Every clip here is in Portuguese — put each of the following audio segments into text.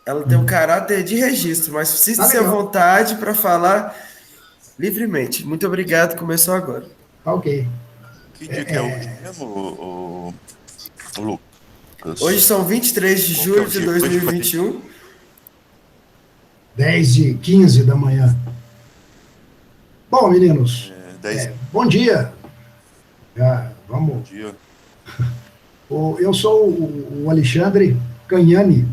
ela tem um caráter de registro, mas Tá sinta-se à legal. vontade para falar livremente. Muito obrigado, começou agora. Tá ok. Que dia que é hoje mesmo, o Hoje Lucas? são 23 de Qual que é julho o de dia hoje? Foi 2021. 10h15 da manhã. Bom, meninos, 10 bom dia. bom Vamos. dia. Eu sou o Alexandre Cagnani.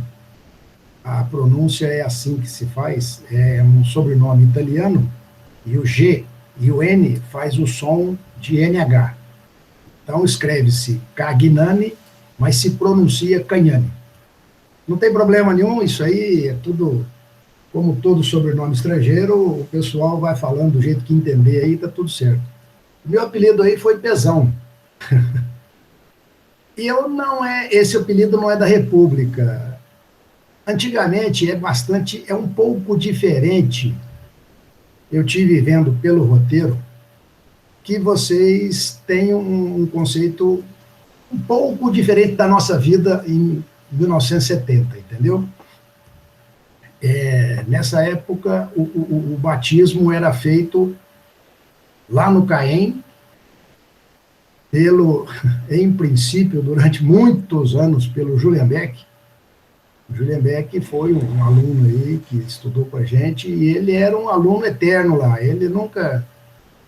A pronúncia é assim que se faz. É um sobrenome italiano. E o G e o N faz o som de NH. Então escreve-se Cagnani, mas se pronuncia Cagnani. Não tem problema nenhum, isso aí é tudo, como todo sobrenome estrangeiro, o pessoal vai falando do jeito que entender aí, tá tudo certo. O meu apelido aí foi Pezão. E eu não é, esse apelido não é da República. Antigamente é um pouco diferente. Eu tive vendo pelo roteiro que vocês têm um conceito um pouco diferente da nossa vida em 1970, entendeu? Nessa época, o batismo era feito lá no Caém, em princípio, durante muitos anos, pelo Julian Beck. O Julian Beck foi um aluno aí que estudou com a gente e ele era um aluno eterno lá. Ele nunca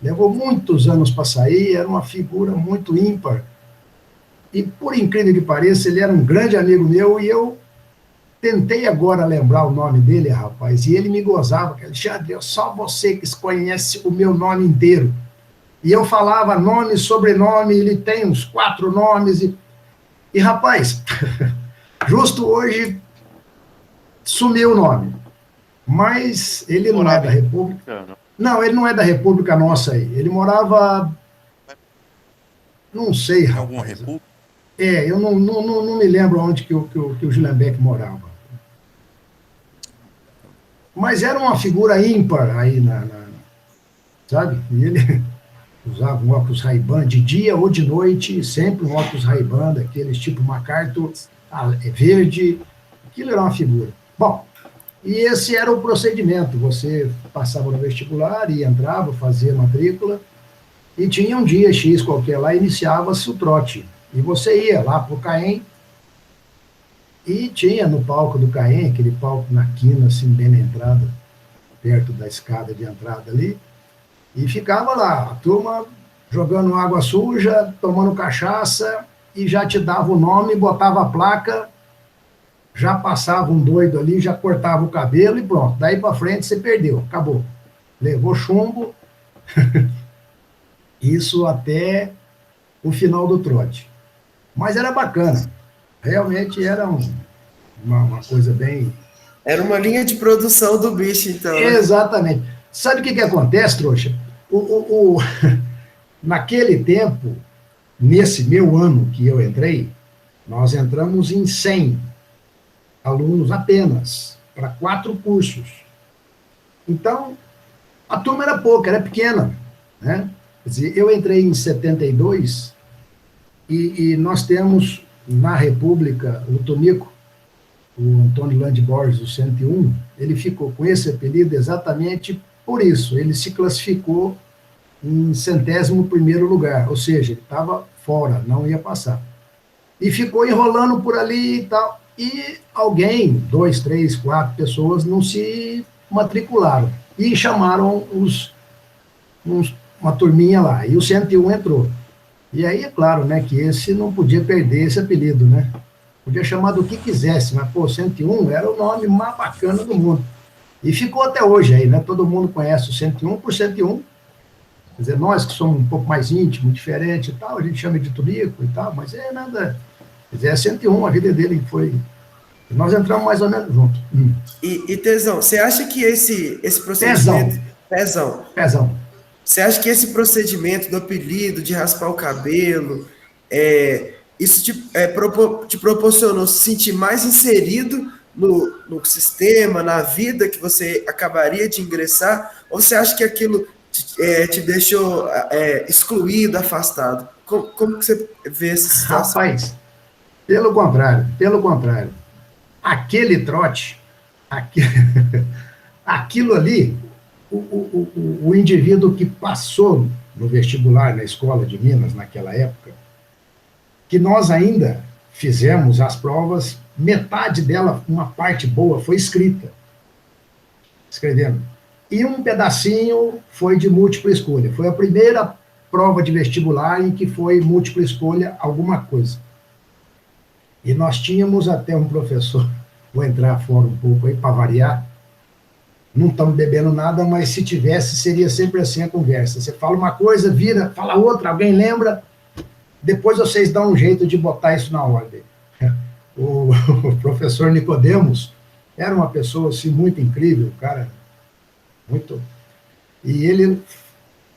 levou muitos anos para sair, era uma figura muito ímpar. E, por incrível que pareça, ele era um grande amigo meu e eu tentei agora lembrar o nome dele, rapaz, e ele me gozava, Alexandre, só você que conhece o meu nome inteiro. E eu falava nome, sobrenome, ele tem uns 4 nomes, e rapaz, justo hoje sumiu o nome. Mas ele não é Morava da em República. República, não? Não, ele não é da República nossa aí. Ele morava, não sei, Em alguma rapaz. república? Eu não me lembro onde que o Julian Beck morava. Mas era uma figura ímpar aí, sabe? E ele usava um óculos Ray-Ban de dia ou de noite, sempre um óculos Ray-Ban, daqueles tipo MacArthur, verde. Aquilo era uma figura. Bom, e esse era o procedimento. Você passava no vestibular e entrava, fazia matrícula, e tinha um dia X qualquer lá, iniciava-se o trote. E você ia lá para o Caém, e tinha no palco do Caém, aquele palco na quina, assim, bem na entrada, perto da escada de entrada ali, e ficava lá, a turma jogando água suja, tomando cachaça, e já te dava o nome, botava a placa, já passava um doido ali, já cortava o cabelo e pronto. Daí para frente você perdeu, acabou. Levou chumbo, isso até o final do trote. Mas era bacana, realmente era uma coisa bem. Era uma linha de produção do bicho, então, né? Exatamente. Sabe o que acontece, trouxa? Naquele tempo, nesse meu ano que eu entrei, nós entramos em 100 alunos apenas, para 4 cursos. Então, a turma era pouca, era pequena. Né? Quer dizer, eu entrei em 72 e nós temos na República o Tonico, o Antônio Lande Borges, o 101, ele ficou com esse apelido exatamente por isso. Ele se classificou em 101º lugar, ou seja, ele estava fora, não ia passar. E ficou enrolando por ali e tal. E alguém, 2, 3, 4 pessoas não se matricularam. E chamaram uma turminha lá. E o 101 entrou. E aí, é claro, né, que esse não podia perder esse apelido, né? Podia chamar do que quisesse, mas, pô, 101 era o nome mais bacana do mundo. E ficou até hoje aí, né? Todo mundo conhece o 101 por 101. Quer dizer, nós que somos um pouco mais íntimos, diferente e tal, a gente chama de Turico e tal, mas é nada. Quer dizer, é 101, a vida dele foi. Nós entramos mais ou menos junto. E Tesão, você acha que esse Pezão, procedimento. Pezão, pezão. você acha que esse procedimento do apelido, de raspar o cabelo, isso te proporcionou se sentir mais inserido no sistema, na vida que você acabaria de ingressar? Ou você acha que aquilo te deixou excluído, afastado? Como que você vê essa situação? Rapaz, pelo contrário, pelo contrário. Aquele trote Aqui, aquilo ali, o indivíduo que passou no vestibular na Escola de Minas, naquela época, que nós ainda fizemos as provas, metade dela, uma parte boa, foi escrita, escrevendo. E um pedacinho foi de múltipla escolha. Foi a primeira prova de vestibular em que foi múltipla escolha alguma coisa. E nós tínhamos até um professor, vou entrar fora um pouco aí para variar, não estamos bebendo nada, mas se tivesse, seria sempre assim a conversa. Você fala uma coisa, vira, fala outra, alguém lembra, depois vocês dão um jeito de botar isso na ordem. O professor Nicodemos era uma pessoa assim, muito incrível, cara, muito... E ele,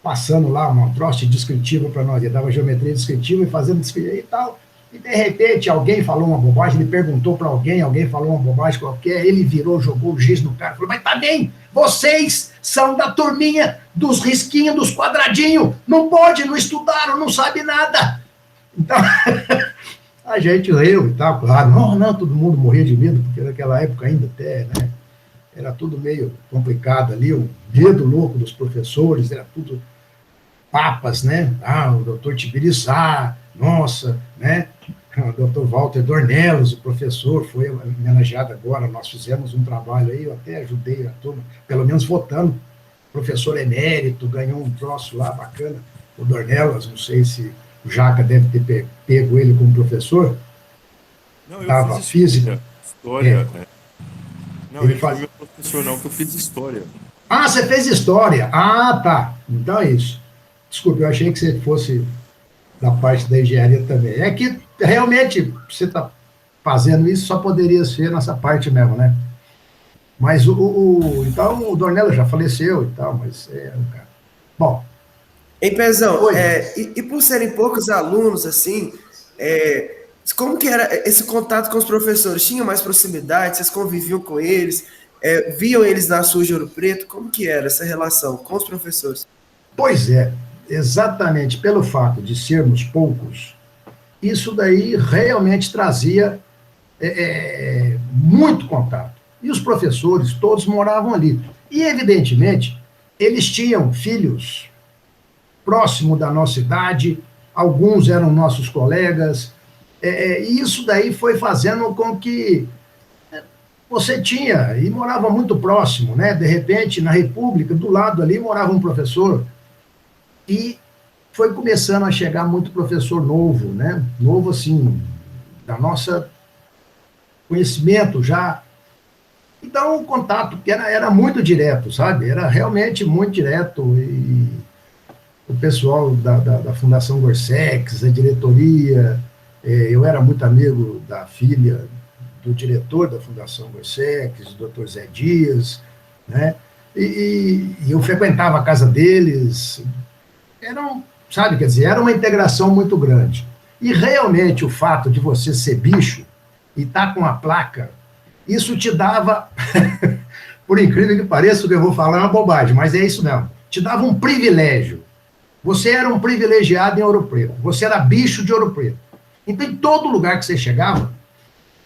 passando lá uma troça descritiva para nós, ele dava geometria descritiva e fazendo descritiva e tal, e de repente alguém falou uma bobagem, ele perguntou para alguém falou uma bobagem qualquer, ele virou, jogou o giz no cara, falou, mas tá bem, vocês são da turminha dos risquinhos, dos quadradinhos, não pode, não estudaram, não sabe nada. Então, a gente riu e tal, claro, não, todo mundo morria de medo, porque naquela época ainda até, né, era tudo meio complicado ali, o dedo louco dos professores, era tudo papas, né, o doutor Tibiriçá, nossa, né, o doutor Walter Dornelos, o professor, foi homenageado agora, nós fizemos um trabalho aí, eu até ajudei a turma, pelo menos votando, professor emérito, ganhou um troço lá bacana, o Dornelos, não sei se o Jaca deve ter pego ele como professor, não, eu dava fiz física. História, né? Não, Ele ele faz... foi meu professor, não, que eu fiz história. Ah, você fez história. Ah, tá. Então é isso. Desculpe, eu achei que você fosse da parte da engenharia também. É que realmente você está fazendo isso, só poderia ser nessa parte mesmo, né? Mas então o Dornello já faleceu e tal, mas cara. Bom. Ei, Pezão, e por serem poucos alunos, assim, como que era esse contato com os professores? Tinha mais proximidade? Vocês conviviam com eles? Viam eles na SUS de Ouro Preto? Como que era essa relação com os professores? Pois é, exatamente pelo fato de sermos poucos, isso daí realmente trazia muito contato. E os professores todos moravam ali. E, evidentemente, eles tinham filhos próximo da nossa idade, alguns eram nossos colegas, e isso daí foi fazendo com que você tinha, e morava muito próximo, né? De repente, na República, do lado ali, morava um professor, e foi começando a chegar muito professor novo, né? Novo, assim, da nossa conhecimento já. Então, o contato era muito direto, sabe? Era realmente muito direto, e o pessoal da Fundação Gorsex, a diretoria, eu era muito amigo da filha do diretor da Fundação Gorsex, o Dr. Zé Dias, né? E eu frequentava a casa deles, sabe, quer dizer, era uma integração muito grande. E realmente o fato de você ser bicho e estar com a placa, isso te dava, por incrível que pareça, o que eu vou falar é uma bobagem, mas é isso mesmo, te dava um privilégio. Você era um privilegiado em Ouro Preto, você era bicho de Ouro Preto. Então, em todo lugar que você chegava,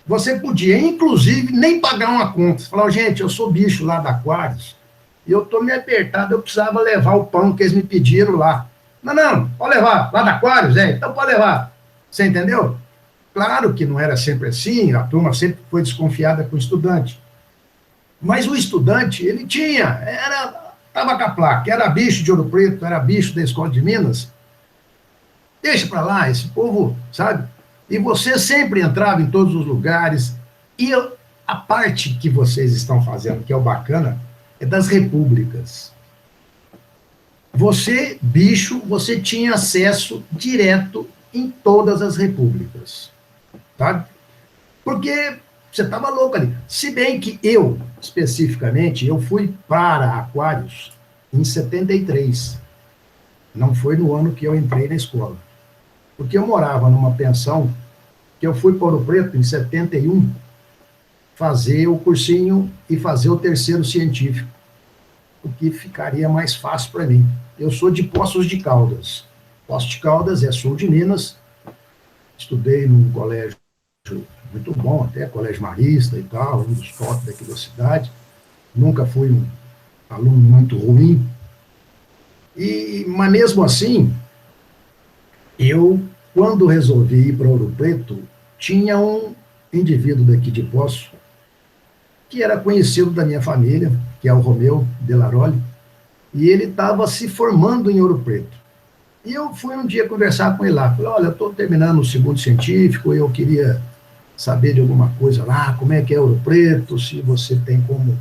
você podia, inclusive, nem pagar uma conta. Você falava, gente, eu sou bicho lá da Aquários, e eu estou meio apertado, eu precisava levar o pão que eles me pediram lá. Não, pode levar, lá da Aquários, então pode levar. Você entendeu? Claro que não era sempre assim, a turma sempre foi desconfiada com o estudante. Mas o estudante, ele estava com a placa, era bicho de Ouro Preto, era bicho da Escola de Minas. Deixa para lá, esse povo, sabe? E você sempre entrava em todos os lugares. E a parte que vocês estão fazendo, que é o bacana, é das repúblicas. Você, bicho, você tinha acesso direto em todas as repúblicas. Sabe? Porque você estava louco ali. Se bem que eu, especificamente, eu fui para Aquários em 73. Não foi no ano que eu entrei na escola. Porque eu morava numa pensão, que eu fui para Ouro Preto em 71, fazer o cursinho e fazer o terceiro científico, o que ficaria mais fácil para mim. Eu sou de Poços de Caldas. Poços de Caldas é sul de Minas. Estudei num colégio muito bom, até colégio marista e tal, um dos top daqui da cidade. Nunca fui um aluno muito ruim. Mas mesmo assim, eu, quando resolvi ir para Ouro Preto, tinha um indivíduo daqui de Poço, que era conhecido da minha família, que é o Romeu Delaroli, e ele estava se formando em Ouro Preto. E eu fui um dia conversar com ele lá. Falei, olha, eu estou terminando o segundo científico, eu queria saber de alguma coisa lá, como é que é Ouro Preto, se você tem como...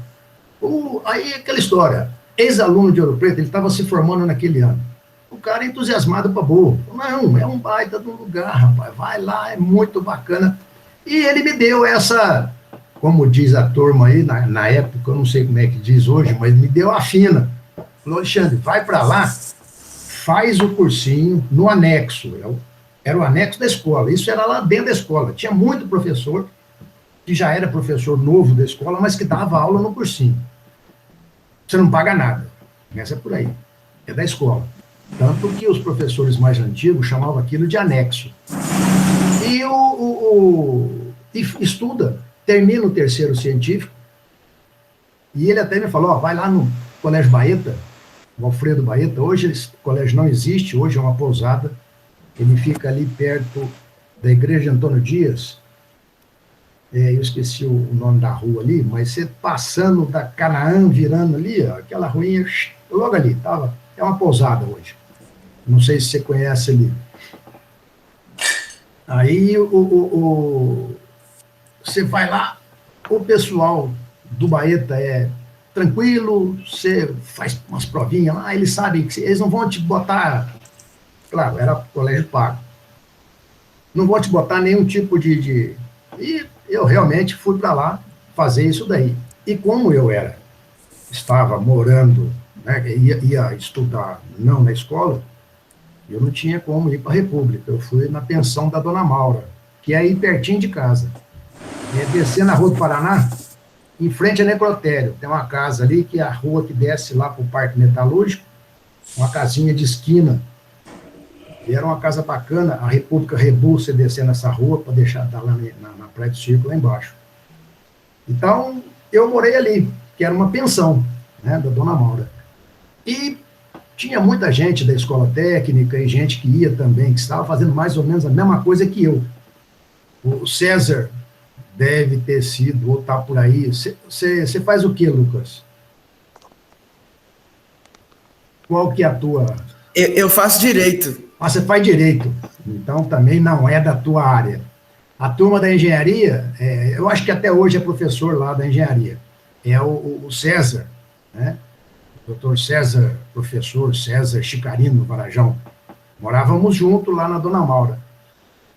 Aí aquela história, ex-aluno de Ouro Preto, ele estava se formando naquele ano. O cara entusiasmado para burro. Não, é um baita de um lugar, rapaz, vai lá, é muito bacana. E ele me deu essa, como diz a turma aí, na época, eu não sei como é que diz hoje, mas me deu a fina. Falou, Alexandre, vai para lá, faz o cursinho no anexo. Era o anexo da escola, isso era lá dentro da escola. Tinha muito professor, que já era professor novo da escola, mas que dava aula no cursinho. Você não paga nada, começa por aí, é da escola. Tanto que os professores mais antigos chamavam aquilo de anexo. E estuda, termina o terceiro científico, e ele até me falou, ó, vai lá no Colégio Baeta, o Alfredo Baeta, hoje esse colégio não existe, hoje é uma pousada, ele fica ali perto da Igreja Antônio Dias, eu esqueci o nome da rua ali, mas você passando da Canaã, virando ali, ó, aquela ruinha, logo ali, é uma pousada hoje. Não sei se você conhece ali. Aí você vai lá, o pessoal do Baeta é tranquilo, você faz umas provinhas lá, eles sabem que eles não vão te botar, claro, era colégio pago, não vão te botar nenhum tipo de... E eu realmente fui para lá fazer isso daí. E como eu estava morando, né, ia estudar não na escola, eu não tinha como ir para a República. Eu fui na pensão da Dona Maura, que é aí pertinho de casa. Descer na Rua do Paraná, em frente ao necrotério. Tem uma casa ali, que é a rua que desce lá para o Parque Metalúrgico, uma casinha de esquina. E era uma casa bacana, a República Rebu, você descer nessa rua, para deixar lá na Praia do Circo, lá embaixo. Então, eu morei ali, que era uma pensão, né, da Dona Maura. E tinha muita gente da escola técnica e gente que ia também, que estava fazendo mais ou menos a mesma coisa que eu. O César deve ter sido, ou está por aí. Você faz o quê, Lucas? Qual que é a tua... Eu faço direito. Ah, você faz direito. Então, também não é da tua área. A turma da engenharia, eu acho que até hoje é professor lá da engenharia. É o César, né? Doutor César, professor César Chicarino, Varajão. Morávamos juntos lá na Dona Maura.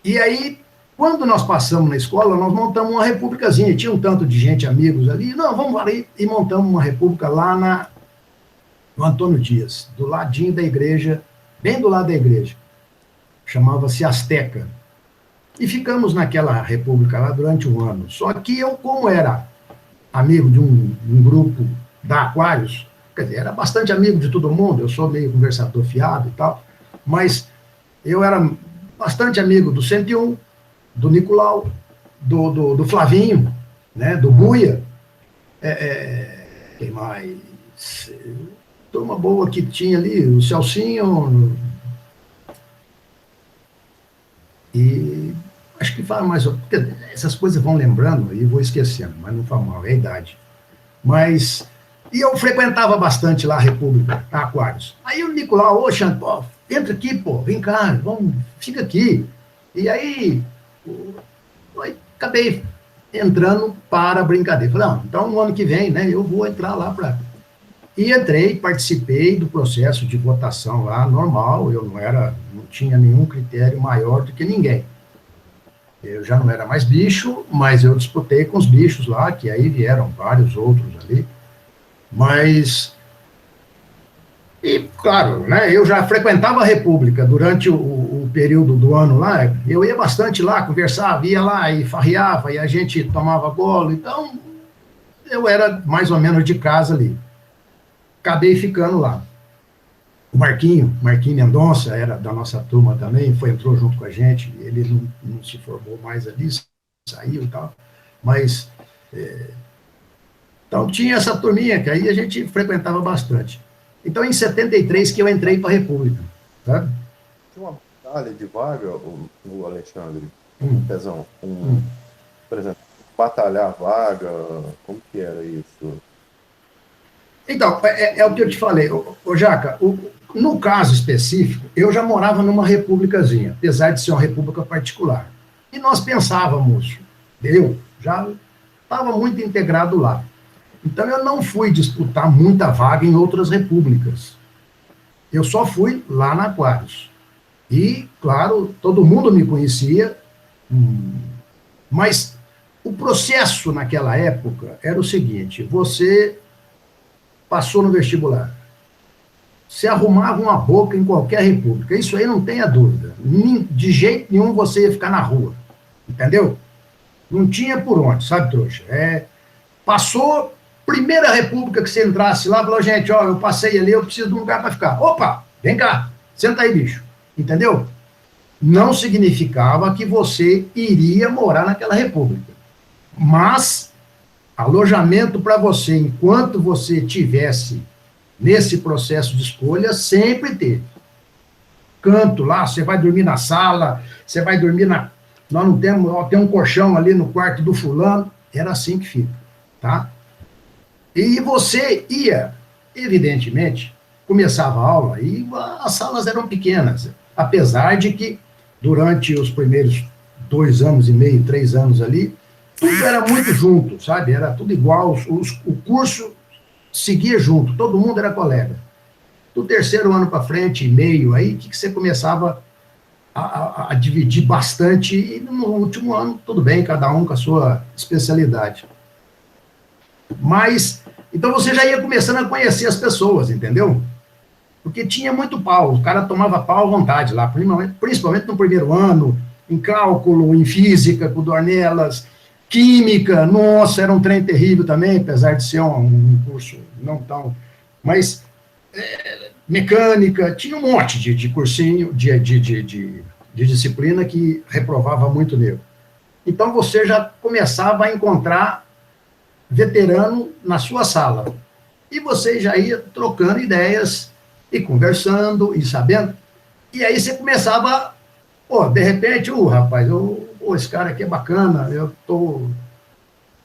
E aí, quando nós passamos na escola, nós montamos uma repúblicazinha. Tinha um tanto de gente, amigos ali. Não, vamos ali. E montamos uma república lá no Antônio Dias, do ladinho da igreja, bem do lado da igreja. Chamava-se Azteca. E ficamos naquela república lá durante um ano. Só que eu, como era amigo de um grupo da Aquários, quer dizer, era bastante amigo de todo mundo, eu sou meio conversador fiado e tal, mas eu era bastante amigo do 101, do Nicolau, do Flavinho, né, do Buia, quem mais? Turma boa que tinha ali, o Celcinho, e acho que fala mais, porque essas coisas vão lembrando e vou esquecendo, mas não faz mal, é a idade. Mas... E eu frequentava bastante lá a República, a Aquários. Aí o Nicolau, ô Xande, pô, entra aqui, pô, vem cá, vamos, fica aqui. E aí, acabei entrando para a brincadeira. Falei, não, então no ano que vem, né, eu vou entrar lá para... E entrei, participei do processo de votação lá, normal, eu não tinha nenhum critério maior do que ninguém. Eu já não era mais bicho, mas eu disputei com os bichos lá, que aí vieram vários outros ali. Mas, e claro, né, eu já frequentava a República durante o período do ano lá, eu ia bastante lá, conversava, ia lá e farreava, e a gente tomava bolo, então eu era mais ou menos de casa ali. Acabei ficando lá. O Marquinho Mendonça, era da nossa turma também, entrou junto com a gente, ele não se formou mais ali, saiu e tal, mas, então tinha essa turminha que aí a gente frequentava bastante. Então, em 73 que eu entrei para a República, sabe? Tinha uma batalha de vaga, o Alexandre, Pezão, por exemplo, batalhar vaga, como que era isso? Então, é o que eu te falei, ô Jaca, no caso específico, eu já morava numa repúblicazinha, apesar de ser uma república particular. E nós pensávamos, eu já estava muito integrado lá. Então, eu não fui disputar muita vaga em outras repúblicas. Eu só fui lá na Aquários. E, claro, todo mundo me conhecia, mas o processo naquela época era o seguinte: você passou no vestibular, você arrumava uma boca em qualquer república, isso aí não tenha dúvida, de jeito nenhum você ia ficar na rua, entendeu? Não tinha por onde, sabe, trouxa? Passou, primeira república que você entrasse lá, falou, gente, ó, eu passei ali, eu preciso de um lugar para ficar. Opa, vem cá, senta aí, bicho, entendeu? Não significava que você iria morar naquela república, mas alojamento para você, enquanto você tivesse nesse processo de escolha, sempre teve. Canto lá, você vai dormir na sala, você vai dormir na... Nós não temos, ó, tem um colchão ali no quarto do fulano, era assim que fica, tá? E você ia, evidentemente, começava a aula e as salas eram pequenas, apesar de que durante os primeiros 2 anos e meio, 3 anos ali, tudo era muito junto, sabe? Era tudo igual, o curso seguia junto, todo mundo era colega. Do 3º ano para frente, e meio, aí que você começava a dividir bastante, e no último ano, tudo bem, cada um com a sua especialidade. Mas, então você já ia começando a conhecer as pessoas, entendeu? Porque tinha muito pau, o cara tomava pau à vontade lá, principalmente no primeiro ano, em cálculo, em física, com Dornelas, química, nossa, era um trem terrível também, apesar de ser um curso não tão... Mas mecânica, tinha um monte de cursinho, de disciplina que reprovava muito nele. Então você já começava a encontrar veterano na sua sala. E você já ia trocando ideias, e conversando, e sabendo. E aí você começava, de repente, rapaz, esse cara aqui é bacana,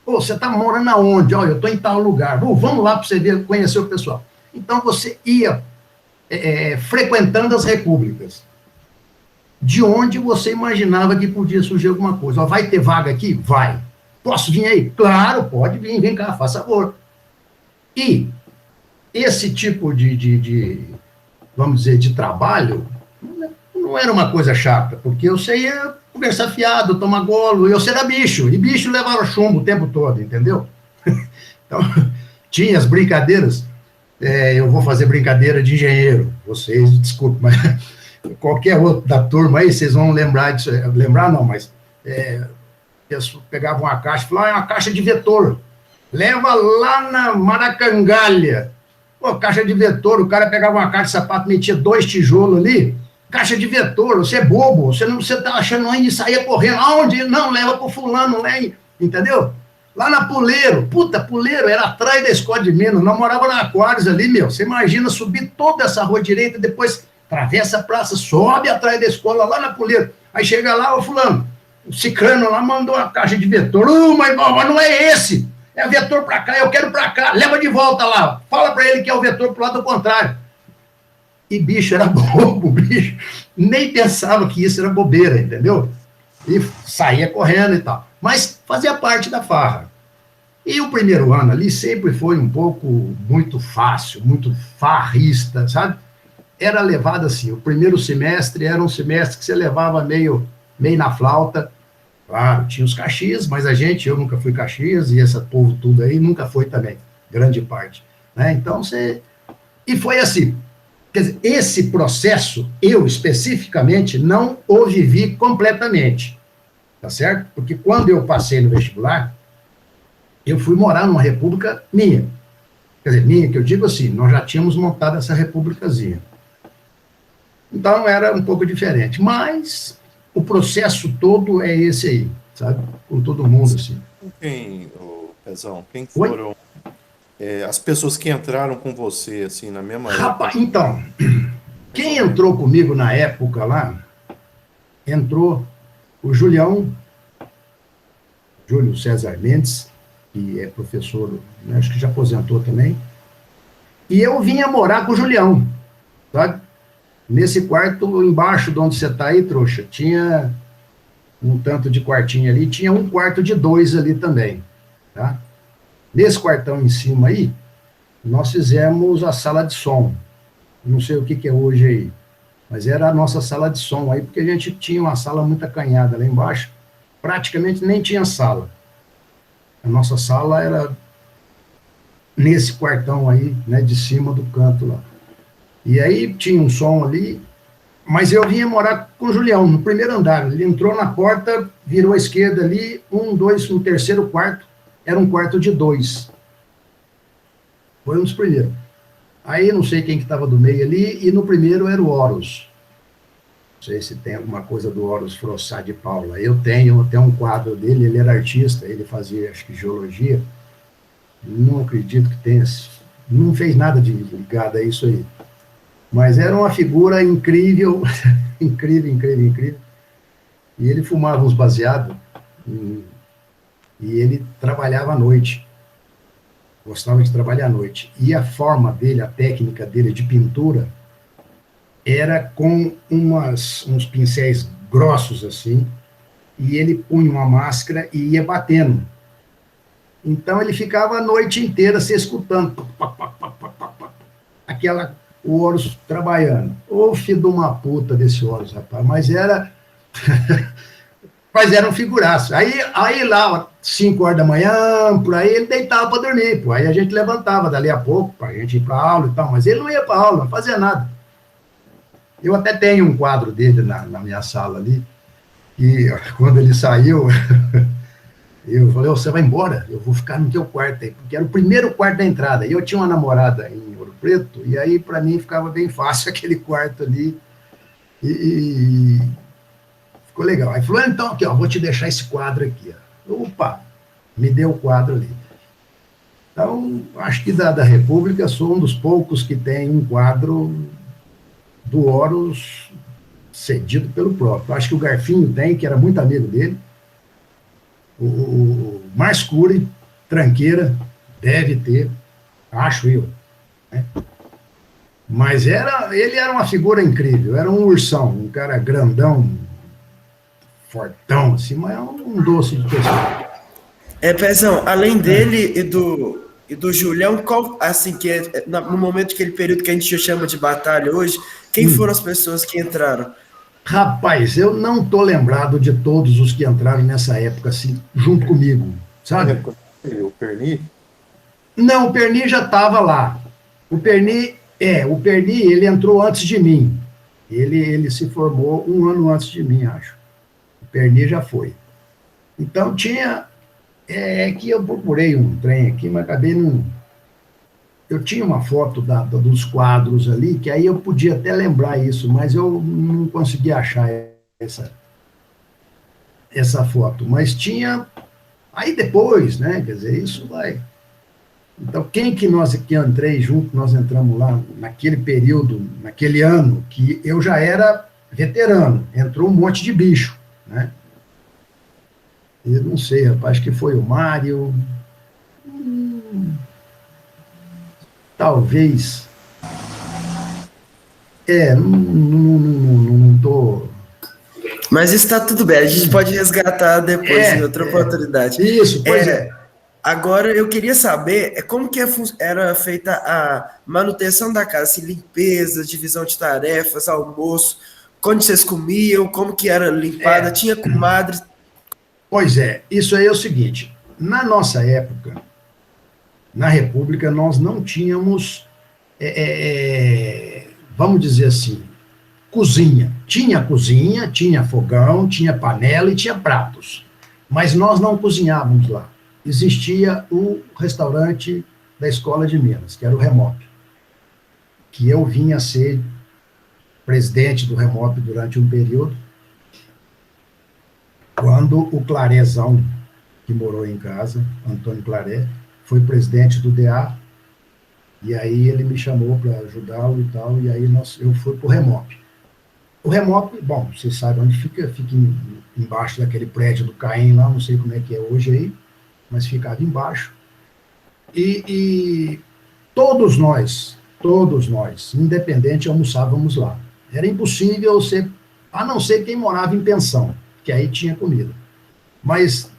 você tá morando aonde? Eu tô em tal lugar. Vamos lá para você ver, conhecer o pessoal. Então você ia frequentando as repúblicas, de onde você imaginava que podia surgir alguma coisa. Vai ter vaga aqui? Vai. Posso vir aí? Claro, pode vir, vem cá, faça favor. E esse tipo vamos dizer, de trabalho, não era uma coisa chata, porque você ia conversar fiado, tomar golo, e você era bicho, e bicho levava chumbo o tempo todo, entendeu? Então, tinha as brincadeiras, eu vou fazer brincadeira de engenheiro, vocês, desculpe, mas qualquer outro da turma aí, vocês vão lembrar disso, lembrar não, mas pegavam uma caixa, falavam, é uma caixa de vetor, leva lá na Maracangalha, caixa de vetor, o cara pegava uma caixa de sapato, metia 2 tijolos ali, caixa de vetor, você é bobo, você tá achando aí e saía correndo, aonde? Não, leva pro fulano, entendeu? Lá na Puleiro, Puleiro era atrás da escola de Minas, nós morava na Aquários ali, você imagina subir toda essa rua direita, depois atravessa a praça, sobe atrás da escola, lá na Puleiro, aí chega lá, fulano, o cicrano lá mandou uma caixa de vetor, mas não é esse, é vetor para cá, eu quero para cá, leva de volta lá, fala para ele que é o vetor pro lado contrário. E bicho era bobo, bicho, nem pensava que isso era bobeira, entendeu? E saía correndo e tal. Mas fazia parte da farra. E o primeiro ano ali sempre foi um pouco muito fácil, muito farrista, sabe? Era levado assim, o primeiro semestre era um semestre que você levava meio na flauta. Claro, tinha os Caxias, mas eu nunca fui Caxias, e esse povo tudo aí nunca foi também, grande parte. Né? Então, E foi assim. Quer dizer, esse processo, eu especificamente, não o vivi completamente, tá certo? Porque quando eu passei no vestibular, eu fui morar numa república minha. Quer dizer, minha, que eu digo assim, nós já tínhamos montado essa repúblicazinha. Então, era um pouco diferente. Mas o processo todo é esse aí. sabe? Com todo mundo, assim. Quem, Pezão, quem foram as pessoas que entraram com você, assim, na mesma época? Rapaz, então, quem entrou comigo na época lá, entrou o Júlio César Mendes, que é professor, né, acho que já aposentou também, e eu vinha morar com o Julião, sabe? Nesse quarto embaixo de onde você está aí, trouxa, tinha um tanto de quartinho ali, tinha um quarto de 2 ali também, tá? Nesse quartão em cima aí, nós fizemos a sala de som, não sei o que é hoje aí, mas era a nossa sala de som aí, porque a gente tinha uma sala muito acanhada lá embaixo, praticamente nem tinha sala. A nossa sala era nesse quartão aí, né, de cima do canto lá. E aí tinha um som ali, mas eu vinha morar com o Julião, no primeiro andar. Ele entrou na porta, virou à esquerda ali, no terceiro quarto, era um quarto de 2. Foi um dos primeiros. Aí não sei quem que estava do meio ali, e no primeiro era o Horus. Não sei se tem alguma coisa do Horus Frossá de Paula. Eu tenho até um quadro dele, ele era artista, ele fazia, acho que, geologia. Não acredito que tenha, não fez nada de ligado a isso aí. Mas era uma figura incrível, incrível, incrível, incrível. E ele fumava uns baseados, e ele trabalhava à noite. Gostava de trabalhar à noite. E a forma dele, a técnica dele de pintura, era com uns pincéis grossos assim, e ele punha uma máscara e ia batendo. Então ele ficava a noite inteira se escutando. O Horus trabalhando. Ô filho de uma puta desse Horus, rapaz. Mas era um figuraço. Aí lá, 5 horas da manhã, por aí, ele deitava para dormir. Pô. Aí a gente levantava dali a pouco, para a gente ir para aula e tal. Mas ele não ia para aula, não fazia nada. Eu até tenho um quadro dele na minha sala ali. E quando ele saiu, eu falei, você vai embora? Eu vou ficar no teu quarto aí. Porque era o primeiro quarto da entrada. E eu tinha uma namorada em Ouro Preto, e aí para mim ficava bem fácil aquele quarto ali. E ficou legal. Aí falou, então, aqui, ó, vou te deixar esse quadro aqui. Ó. Opa, me deu o quadro ali. Então, acho que da República sou um dos poucos que tem um quadro do Horus cedido pelo próprio. Acho que o Garfinho tem, que era muito amigo dele. O Márcio Cury, Tranqueira, deve ter, acho eu. Né? Mas ele era uma figura incrível, era um ursão, um cara grandão, fortão, assim, mas é um doce de pessoa. Pezão, além dele e do Julião, qual, assim, que no momento, aquele período que a gente chama de batalha hoje, quem foram as pessoas que entraram? Rapaz, eu não tô lembrado de todos os que entraram nessa época, assim, junto comigo, sabe? O Perni? Não, o Perni já estava lá. O Perni, ele entrou antes de mim. Ele se formou 1 ano antes de mim, acho. O Perni já foi. Então tinha, que eu procurei um trem aqui, mas acabei não... Eu tinha uma foto dos quadros ali, que aí eu podia até lembrar isso, mas eu não consegui achar essa foto. Mas tinha... Aí depois, né, quer dizer, isso vai... Então, quem que entrei junto, nós entramos lá naquele período, naquele ano, que eu já era veterano, entrou um monte de bicho, né? Eu não sei, rapaz, acho que foi o Mário... Talvez. Não tô. Mas está tudo bem, a gente pode resgatar depois em outra oportunidade. Isso, pois é. Agora eu queria saber como que era feita a manutenção da casa, assim, limpeza, divisão de tarefas, almoço, quando vocês comiam, como que era limpada, tinha comadre. Pois é, isso aí é o seguinte, na nossa época, na República, nós não tínhamos, vamos dizer assim, cozinha. Tinha cozinha, tinha fogão, tinha panela e tinha pratos. Mas nós não cozinhávamos lá. Existia o restaurante da Escola de Minas, que era o Remop, que eu vinha a ser presidente do Remop durante um período. quando o Clarézão, que morou em casa, Antônio Claré, foi presidente do DA, e aí ele me chamou para ajudá-lo e tal, e aí eu fui para o Remop. O Remop, bom, vocês sabem onde fica, embaixo daquele prédio do Caim lá, não sei como é que é hoje aí, mas ficava embaixo. E todos nós, independente, almoçávamos lá. Era impossível ser, a não ser quem morava em pensão, que aí tinha comida. Mas,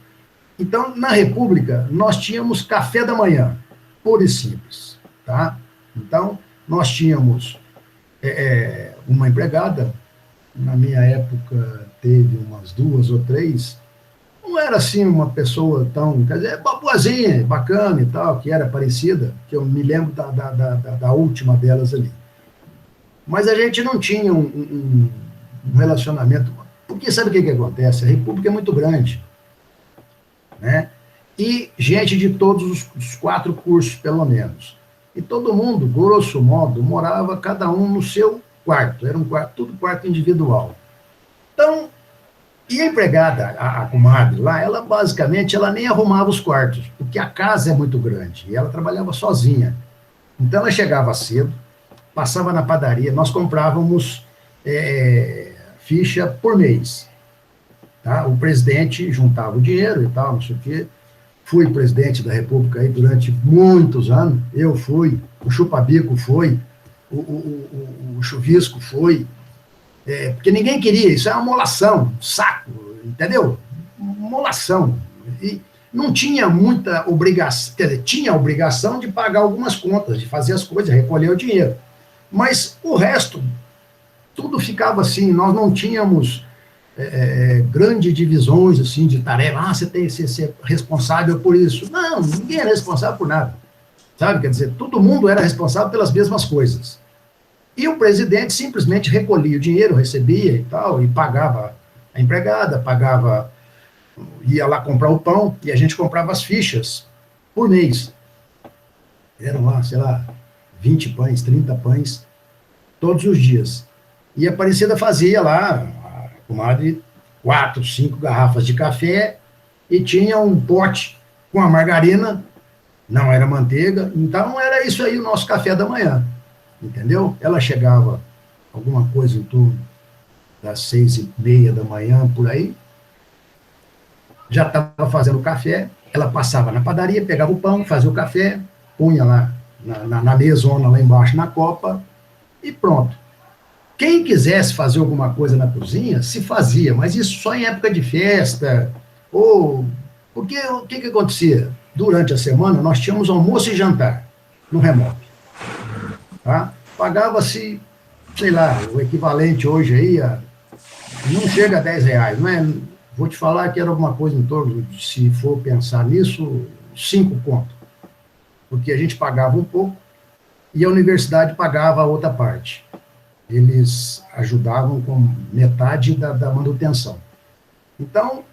então, na República, nós tínhamos café da manhã, puro e simples, tá? Então, nós tínhamos uma empregada, na minha época teve umas 2 ou 3, não era assim uma pessoa tão, quer dizer, boazinha, bacana e tal, que era parecida, que eu me lembro da última delas ali. Mas a gente não tinha um relacionamento, porque sabe o que acontece? A República é muito grande, né? E gente de todos os 4 cursos, pelo menos. E todo mundo, grosso modo, morava cada um no seu quarto, era um quarto, tudo quarto individual. Então, e a empregada, a comadre lá, ela basicamente, ela nem arrumava os quartos, porque a casa é muito grande, e ela trabalhava sozinha. Então ela chegava cedo, passava na padaria, nós comprávamos ficha por mês. Tá? O presidente juntava o dinheiro e tal, não sei o quê. Fui presidente da República aí durante muitos anos, eu fui, o Chupabico foi, o Chuvisco foi, porque ninguém queria, isso é uma molação, saco, entendeu? Molação. E não tinha muita obrigação, quer dizer, tinha a obrigação de pagar algumas contas, de fazer as coisas, recolher o dinheiro. Mas o resto, tudo ficava assim, nós não tínhamos grandes divisões assim, de tarefa, você tem que ser responsável por isso. Não, ninguém era responsável por nada. Sabe, quer dizer, todo mundo era responsável pelas mesmas coisas. E o presidente simplesmente recolhia o dinheiro, recebia e tal, e pagava a empregada, ia lá comprar o pão, e a gente comprava as fichas por mês. Eram lá, sei lá, 20 pães, 30 pães, todos os dias. E a Aparecida fazia lá, a comadre, 4, 5 garrafas de café, e tinha um pote com a margarina, não era manteiga, então era isso aí o nosso café da manhã. Entendeu? Ela chegava alguma coisa em torno das 6:30 da manhã, por aí, já estava fazendo café, ela passava na padaria, pegava o pão, fazia o café, punha lá na mesona lá embaixo na copa e pronto. Quem quisesse fazer alguma coisa na cozinha, se fazia, mas isso só em época de festa, porque o que acontecia? Durante a semana, nós tínhamos almoço e jantar no Remop. Tá? Pagava-se, sei lá, o equivalente hoje aí, não chega a R$10, não é? Vou te falar que era alguma coisa em torno, se for pensar nisso, 5 conto. Porque a gente pagava um pouco e a universidade pagava a outra parte. Eles ajudavam com metade da manutenção. Então,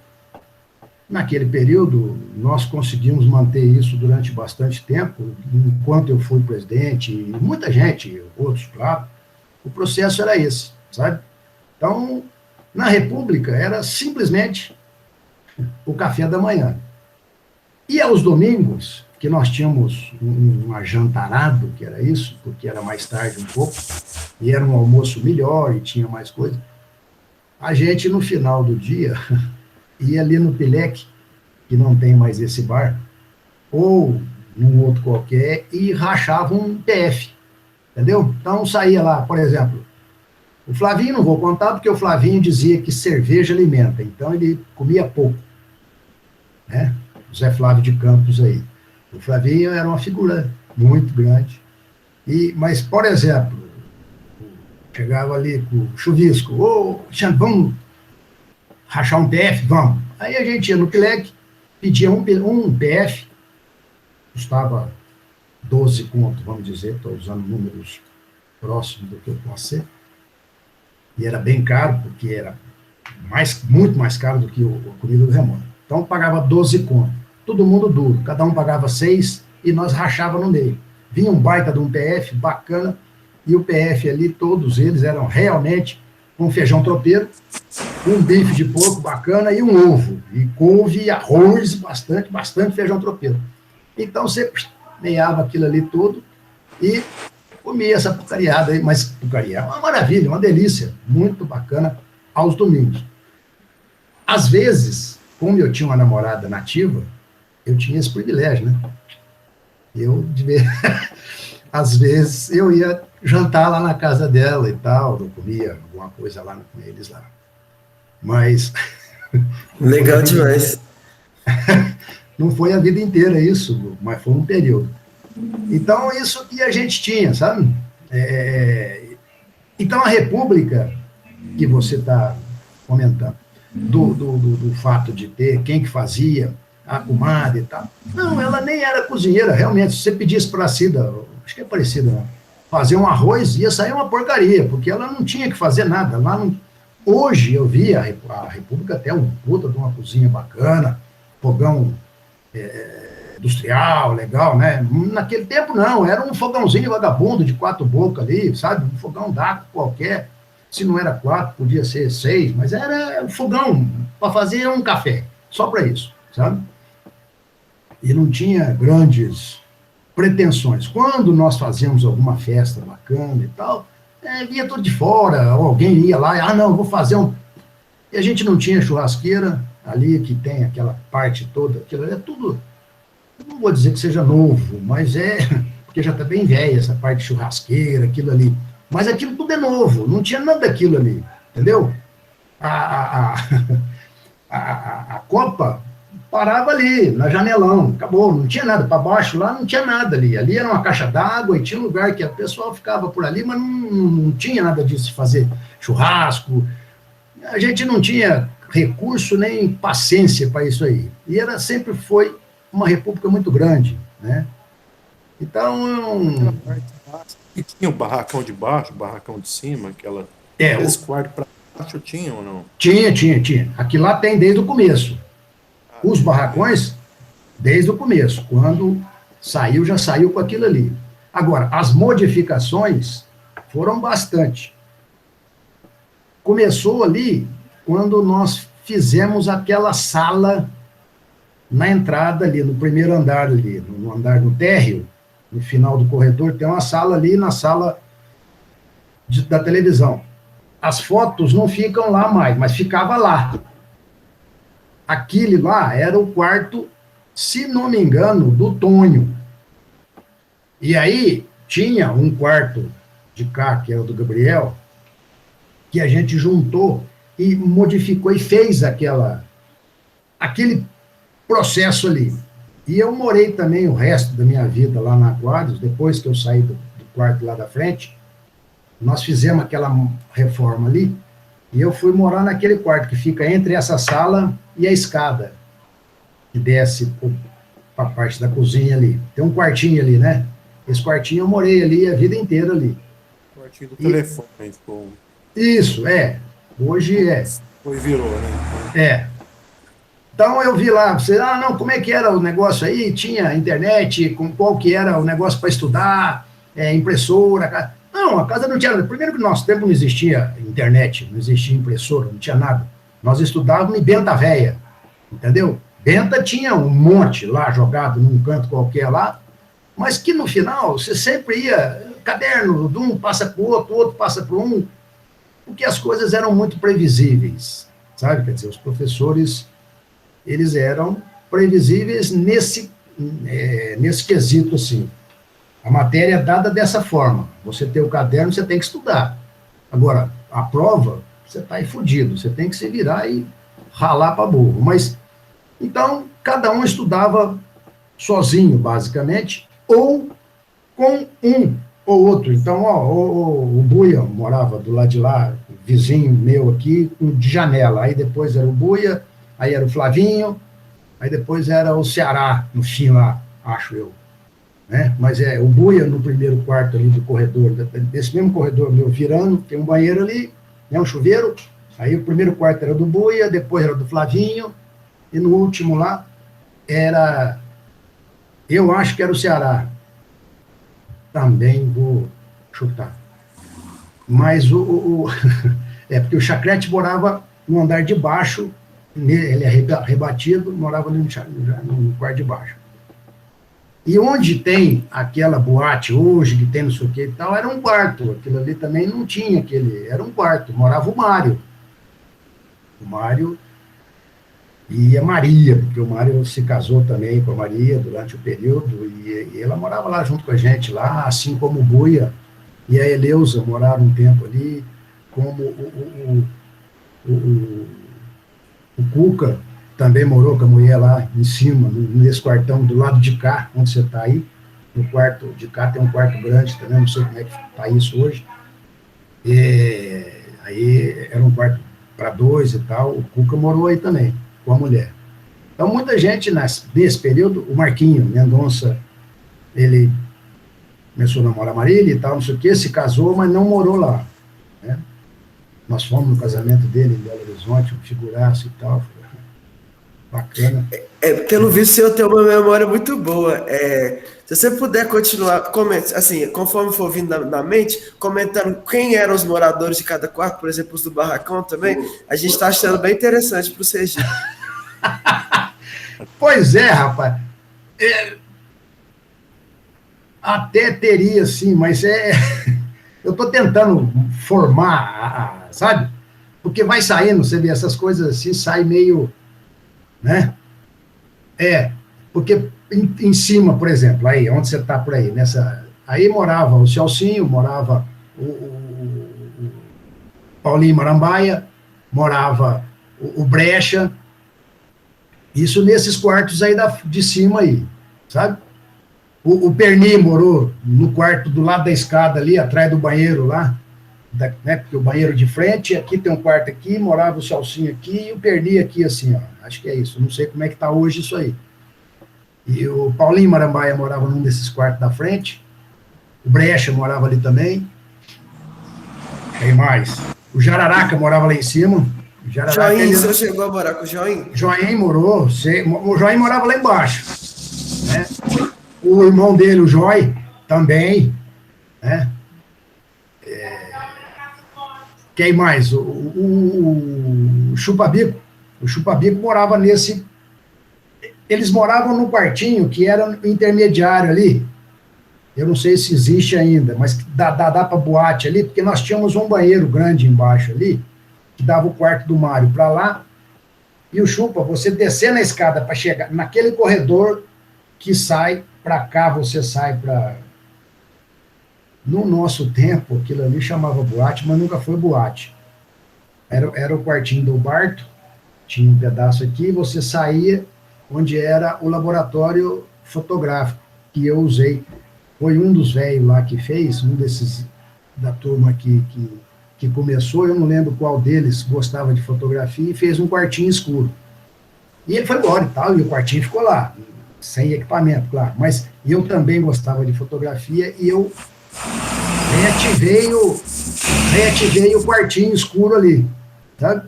naquele período, nós conseguimos manter isso durante bastante tempo, enquanto eu fui presidente, e muita gente, outros, claro, o processo era esse, sabe? Então, na República, era simplesmente o café da manhã. E aos domingos, que nós tínhamos um ajantarado, que era isso, porque era mais tarde um pouco, e era um almoço melhor, e tinha mais coisa, a gente, no final do dia... ia ali no Pileque, que não tem mais esse bar, ou num outro qualquer, e rachava um PF, entendeu? Então saía lá, por exemplo, o Flavinho, não vou contar, porque o Flavinho dizia que cerveja alimenta, então ele comia pouco, né? O Zé Flávio de Campos aí. O Flavinho era uma figura muito grande, mas, por exemplo, chegava ali com o Chuvisco, Xande, vamos rachar um PF, vamos. Aí a gente ia no Pileque, pedia um PF, custava 12 conto, vamos dizer, estou usando números próximos do que eu posso ser, e era bem caro, porque era muito mais caro do que a comida do Remop. Então pagava 12 conto, todo mundo duro, cada um pagava 6 e nós rachava no meio. Vinha um baita de um PF bacana, e o PF ali, todos eles eram realmente com feijão tropeiro, um bife de porco bacana e um ovo, e couve, arroz, bastante feijão tropeiro. Então você meia aquilo ali tudo e comia essa porcariada aí, mas porcaria é uma maravilha, uma delícia, muito bacana aos domingos. Às vezes, como eu tinha uma namorada nativa, eu tinha esse privilégio, né? Às vezes eu ia jantar lá na casa dela e tal, eu comia alguma coisa lá com eles lá. Mas... Legal demais. Não foi a vida inteira isso, mas foi um período. Então, isso que a gente tinha, sabe? Então, a República, que você está comentando, do fato de ter quem que fazia, a comadre e tal. Não, ela nem era cozinheira, realmente. Se você pedisse para a Cida, acho que é parecida, né? Fazer um arroz, ia sair uma porcaria, porque ela não tinha que fazer nada. Lá não... Hoje eu vi a República até um puta de uma cozinha bacana, fogão industrial, legal, né? Naquele tempo não, era um fogãozinho vagabundo de 4 bocas ali, sabe? Um fogão d'água qualquer. Se não era 4, podia ser 6, mas era um fogão para fazer um café, só para isso, sabe? E não tinha grandes pretensões. Quando nós fazíamos alguma festa bacana e tal, vinha tudo de fora, ou alguém ia lá, não, vou fazer um... E a gente não tinha churrasqueira ali, que tem aquela parte toda, aquilo é tudo, não vou dizer que seja novo, mas porque já está bem velha essa parte de churrasqueira, aquilo ali. Mas aquilo tudo é novo, não tinha nada daquilo ali, entendeu? A copa parava ali, na janelão, acabou, não tinha nada, para baixo lá não tinha nada ali. Ali era uma caixa d'água e tinha um lugar que o pessoal ficava por ali, mas não tinha nada disso, fazer churrasco. A gente não tinha recurso nem paciência para isso aí. E sempre foi uma república muito grande, né? Então... E tinha o barracão de baixo, o barracão de cima, esse quarto para baixo tinha ou não? Tinha. Aqui lá tem desde o começo. Os barracões, desde o começo. Quando saiu, já saiu com aquilo ali. Agora, as modificações foram bastante. Começou ali quando nós fizemos aquela sala na entrada ali, no primeiro andar ali, no andar do térreo, no final do corredor, tem uma sala ali, na sala da televisão. As fotos não ficam lá mais, mas ficava lá. Aquele lá era o quarto, se não me engano, do Tonho. E aí tinha um quarto de cá, que era o do Gabriel, que a gente juntou e modificou e fez aquele processo ali. E eu morei também o resto da minha vida lá na Aquários, depois que eu saí do quarto lá da frente, nós fizemos aquela reforma ali, e eu fui morar naquele quarto que fica entre essa sala e a escada, que desce para a parte da cozinha ali. Tem um quartinho ali, né? Esse quartinho eu morei ali a vida inteira ali. Quartinho do telefone. Isso, hoje é. Foi virou, né? Então eu vi lá, como é que era o negócio aí? Tinha internet, qual que era o negócio para estudar, impressora. Não, a casa não tinha nada. Primeiro que no nosso tempo não existia internet, não existia impressora, não tinha nada. Nós estudávamos em Benta Véia, entendeu? Benta tinha um monte lá jogado num canto qualquer lá, mas que no final você sempre ia, caderno, de um passa para o outro passa para um, porque as coisas eram muito previsíveis, sabe? Quer dizer, os professores, eles eram previsíveis nesse quesito, assim. A matéria é dada dessa forma. Você tem o caderno, você tem que estudar. Agora, a prova, você está aí fudido. Você tem que se virar e ralar para burro. Mas, então, cada um estudava sozinho, basicamente, ou com um ou outro. Então, o Buia morava do lado de lá, vizinho meu aqui, de janela. Aí depois era o Buia, aí era o Flavinho, aí depois era o Ceará, no fim lá, acho eu. Né? Mas o Buia no primeiro quarto ali do corredor, desse mesmo corredor meu, virando, tem um banheiro ali, né, um chuveiro, aí o primeiro quarto era do Buia, depois era do Flavinho, e no último lá eu acho que era o Ceará. Também vou chutar. Mas porque o Chacrete morava no andar de baixo, ele é rebatido, morava no quarto de baixo. E onde tem aquela boate hoje, que tem não sei o que e tal, era um quarto. Aquilo ali também não tinha aquele... Era um quarto. Morava o Mário. O Mário e a Maria, porque o Mário se casou também com a Maria durante o período, e ela morava lá junto com a gente, lá, assim como o Buia e a Eleusa moraram um tempo ali, como o Cuca também morou com a mulher lá em cima, nesse quartão do lado de cá, onde você está aí. No quarto de cá tem um quarto grande também, não sei como é que está isso hoje. Aí era um quarto para 2 e tal. O Cuca morou aí também, com a mulher. Então, muita gente nesse período, o Marquinho Mendonça, ele começou a namorar a Marília e tal, não sei o quê, se casou, mas não morou lá, né? Nós fomos no casamento dele em Belo Horizonte, um figuraço e tal, bacana. Pelo visto, eu tenho uma memória muito boa. Se você puder continuar, assim, conforme for vindo na mente, comentando quem eram os moradores de cada quarto, por exemplo, os do barracão também, a gente está achando bem interessante para o Sergipe. Pois é, rapaz. Até teria, sim, mas eu estou tentando formar, sabe? Porque vai saindo, você vê, essas coisas assim, sai meio, né? Porque em cima, por exemplo, aí, onde você está por aí, aí morava o Celcinho, morava o Paulinho Marambaia, morava o Brecha, isso nesses quartos aí de cima aí, sabe? O Perni morou no quarto do lado da escada ali, atrás do banheiro lá, né, porque o banheiro de frente, aqui tem um quarto aqui, morava o Celcinho aqui e o Perni aqui assim, ó, acho que é isso, não sei como é que tá hoje isso aí. E o Paulinho Marambaia morava num desses quartos da frente, o Brecha morava ali também, quem mais? O Jararaca morava lá em cima. Joinha, você chegou a morar com o Joinha? Joinha morou, o Joinha morava lá embaixo, né? O irmão dele, o Joy, também, né? Quem mais? O Chupabico. O Chupabico morava nesse... Eles moravam num quartinho que era intermediário ali. Eu não sei se existe ainda, mas dá para boate ali, porque nós tínhamos um banheiro grande embaixo ali, que dava o quarto do Mário para lá, e o Chupa, você descer na escada para chegar naquele corredor que sai para cá, você sai para... No nosso tempo, aquilo ali chamava boate, mas nunca foi boate. Era o quartinho do Barto, tinha um pedaço aqui, você saía onde era o laboratório fotográfico, que eu usei. Foi um dos velhos lá que fez, um desses da turma que começou, eu não lembro qual deles gostava de fotografia, e fez um quartinho escuro. E ele foi embora e tal, e o quartinho ficou lá, sem equipamento, claro. Mas eu também gostava de fotografia e eu reativei o quartinho escuro ali, sabe?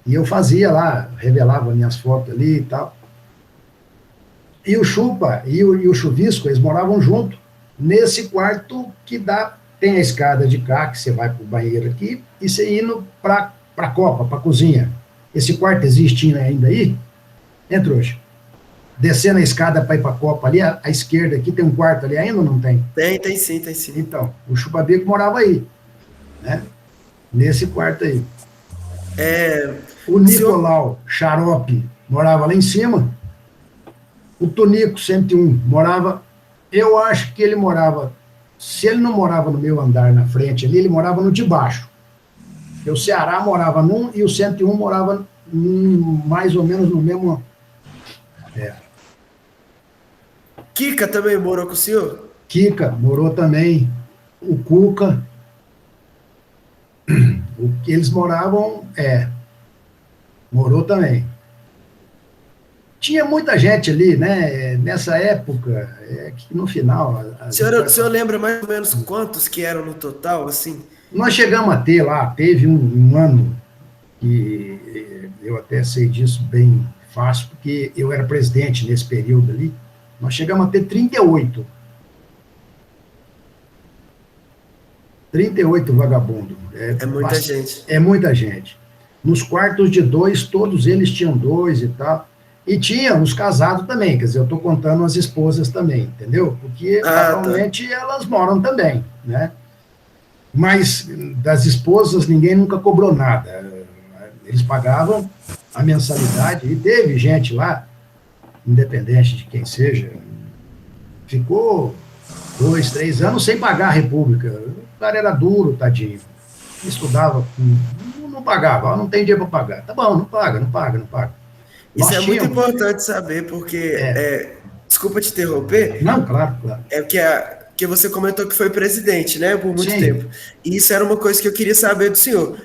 E eu fazia lá, revelava minhas fotos ali e tal. E o Chupa e o Chuvisco, eles moravam junto, nesse quarto que tem a escada de cá, que você vai pro banheiro aqui, e você indo pra copa, pra cozinha. Esse quarto existe ainda aí? Entra hoje. Descendo a escada para ir para a copa ali, à esquerda aqui, tem um quarto ali ainda ou não tem? Tem sim. Então, o Chupabico morava aí, né? Nesse quarto aí. O Nicolau Xarope morava lá em cima. O Tonico 101 morava... Eu acho que ele morava... Se ele não morava no meu andar na frente ali, ele morava no de baixo. Porque o Ceará morava num e o 101 morava mais ou menos no mesmo... Kika também morou com o senhor? Kika morou também. O Cuca. Eles moravam... morou também. Tinha muita gente ali, né? Nessa época, que no final... O senhor lembra mais ou menos quantos que eram no total, assim? Nós chegamos a ter lá, teve um ano que eu até sei disso bem fácil, porque eu era presidente nesse período ali. Nós chegamos a ter 38. 38 vagabundos. É muita gente. É muita gente. Nos quartos de 2, todos eles tinham 2 e tal. E tinha os casados também, quer dizer, eu estou contando as esposas também, entendeu? Porque Ah, tá. atualmente elas moram também, né? Mas das esposas ninguém nunca cobrou nada. Eles pagavam a mensalidade e teve gente lá, independente de quem seja, ficou 2, 3 anos sem pagar a República. O cara era duro, tadinho. Estudava, não pagava, não tem dinheiro para pagar. Tá bom, não paga, não paga, não paga. Isso Nós é muito tínhamos. importante saber, porque, É, desculpa te interromper, não, claro, claro. é que você comentou que foi presidente, né, por muito Sim, tempo. E isso era uma coisa que eu queria saber do senhor.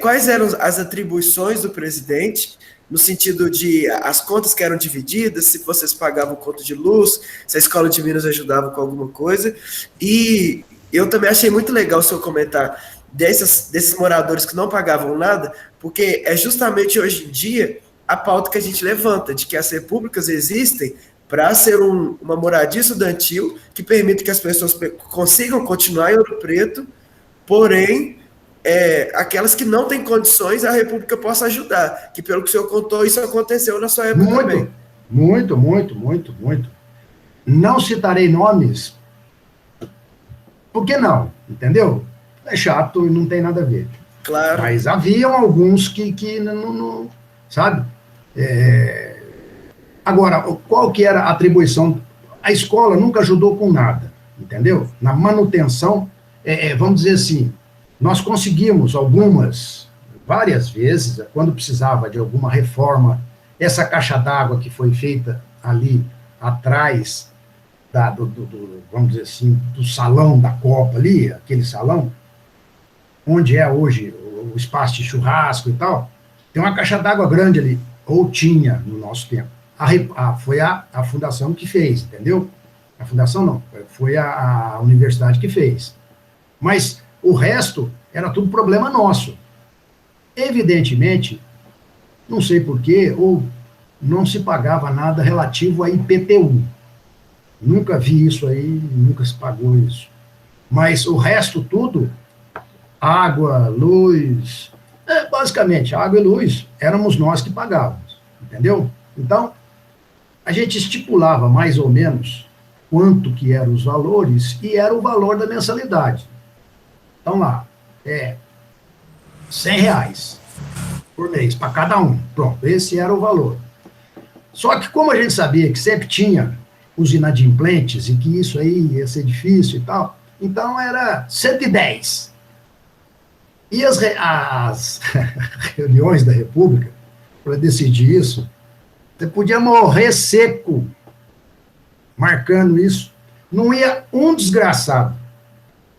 Quais eram as atribuições do presidente, no sentido de as contas que eram divididas, se vocês pagavam conta de luz, se a Escola de Minas ajudava com alguma coisa. E eu também achei muito legal o senhor comentar desses moradores que não pagavam nada, porque é justamente hoje em dia a pauta que a gente levanta, de que as repúblicas existem para ser uma moradia estudantil que permita que as pessoas consigam continuar em Ouro Preto, porém, aquelas que não têm condições, a República possa ajudar. Que pelo que o senhor contou, isso aconteceu na sua época também. muito, muito, muito, muito, muito. Não citarei nomes, por que não? Entendeu? É chato e não tem nada a ver. Claro, Mas haviam alguns que não, sabe? Agora, qual que era a atribuição? A escola nunca ajudou com nada, entendeu? Na manutenção, vamos dizer assim, nós conseguimos várias vezes, quando precisava de alguma reforma, essa caixa d'água que foi feita ali atrás vamos dizer assim, do salão da Copa ali, aquele salão, onde é hoje o espaço de churrasco e tal, tem uma caixa d'água grande ali, ou tinha no nosso tempo. Foi a fundação que fez, entendeu? A fundação não, foi a universidade que fez. Mas o resto era tudo problema nosso. Evidentemente, não sei porquê, ou não se pagava nada relativo a IPTU. Nunca vi isso aí, nunca se pagou isso. Mas o resto tudo, água, luz, basicamente, água e luz, éramos nós que pagávamos, entendeu? Então, a gente estipulava mais ou menos quanto que eram os valores e era o valor da mensalidade. Então lá, R$100 por mês para cada um. Pronto, esse era o valor. Só que como a gente sabia que sempre tinha os inadimplentes e que isso aí ia ser difícil e tal, então era 110. E as reuniões da República, para decidir isso, você podia morrer seco marcando isso. Não ia um desgraçado.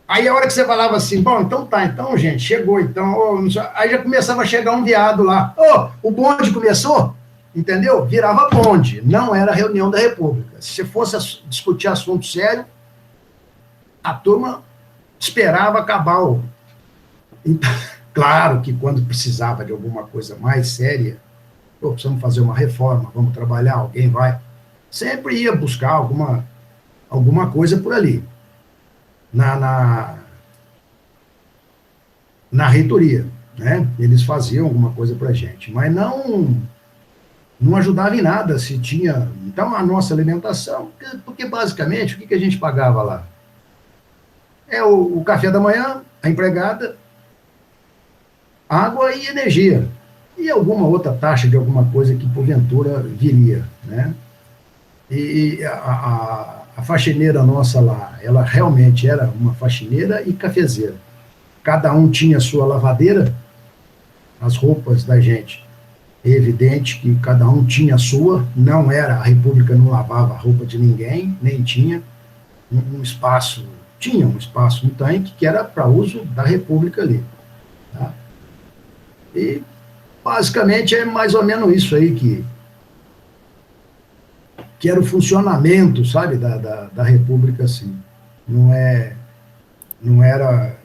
Aí a hora que você falava assim, bom, então tá, então, gente, chegou, então, aí já começava a chegar um viado lá. O bonde começou? Entendeu? Virava bonde, não era reunião da República. Se fosse discutir assunto sério, a turma esperava acabar o... Então, claro que quando precisava de alguma coisa mais séria, precisamos fazer uma reforma, vamos trabalhar, alguém vai. Sempre ia buscar alguma coisa por ali, na reitoria, né? Eles faziam alguma coisa para a gente, mas não ajudava em nada se tinha... Então, a nossa alimentação, porque basicamente, o que a gente pagava lá? O café da manhã, a empregada, água e energia. E alguma outra taxa de alguma coisa que, porventura, viria, né? E a faxineira nossa lá, ela realmente era uma faxineira e cafezeira. Cada um tinha sua lavadeira, as roupas da gente. É evidente que cada um tinha a sua, não era, a República não lavava a roupa de ninguém, nem tinha um espaço, tinha um espaço, um tanque, que era para uso da República ali. Tá? E, basicamente, é mais ou menos isso aí que era o funcionamento, sabe, da República, assim. Não era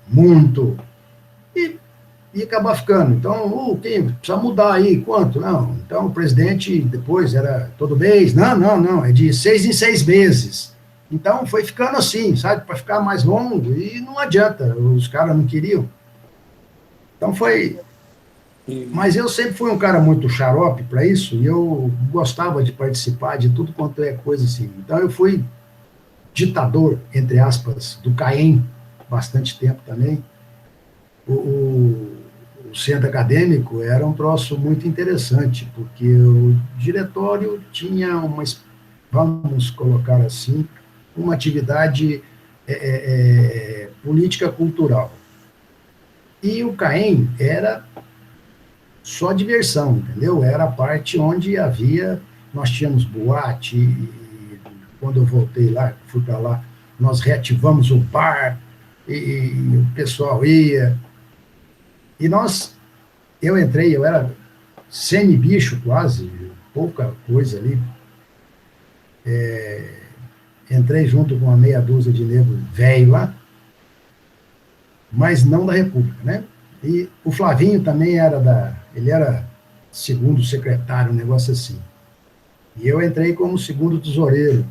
muito... E acabar ficando. Então, quem precisa mudar aí, quanto? Não. Então, o presidente depois era todo mês. Não, é de 6 em 6 meses. Então, foi ficando assim, sabe, para ficar mais longo, e não adianta, os caras não queriam. Então, foi Mas eu sempre fui um cara muito xarope para isso, e eu gostava de participar de tudo quanto é coisa assim. Então eu fui ditador, entre aspas, do CAEM, bastante tempo também. O centro acadêmico era um troço muito interessante, porque o diretório tinha uma, vamos colocar assim, uma atividade política cultural. E o CAEM era só diversão, entendeu? Era a parte onde havia, nós tínhamos boate, e quando eu voltei lá, fui para lá, nós reativamos o bar, e o pessoal ia, e eu entrei, eu era semi-bicho quase, pouca coisa ali, entrei junto com uma meia dúzia de negros velho lá, mas não da República, né? E o Flavinho também ele era segundo secretário, um negócio assim. E eu entrei como segundo tesoureiro.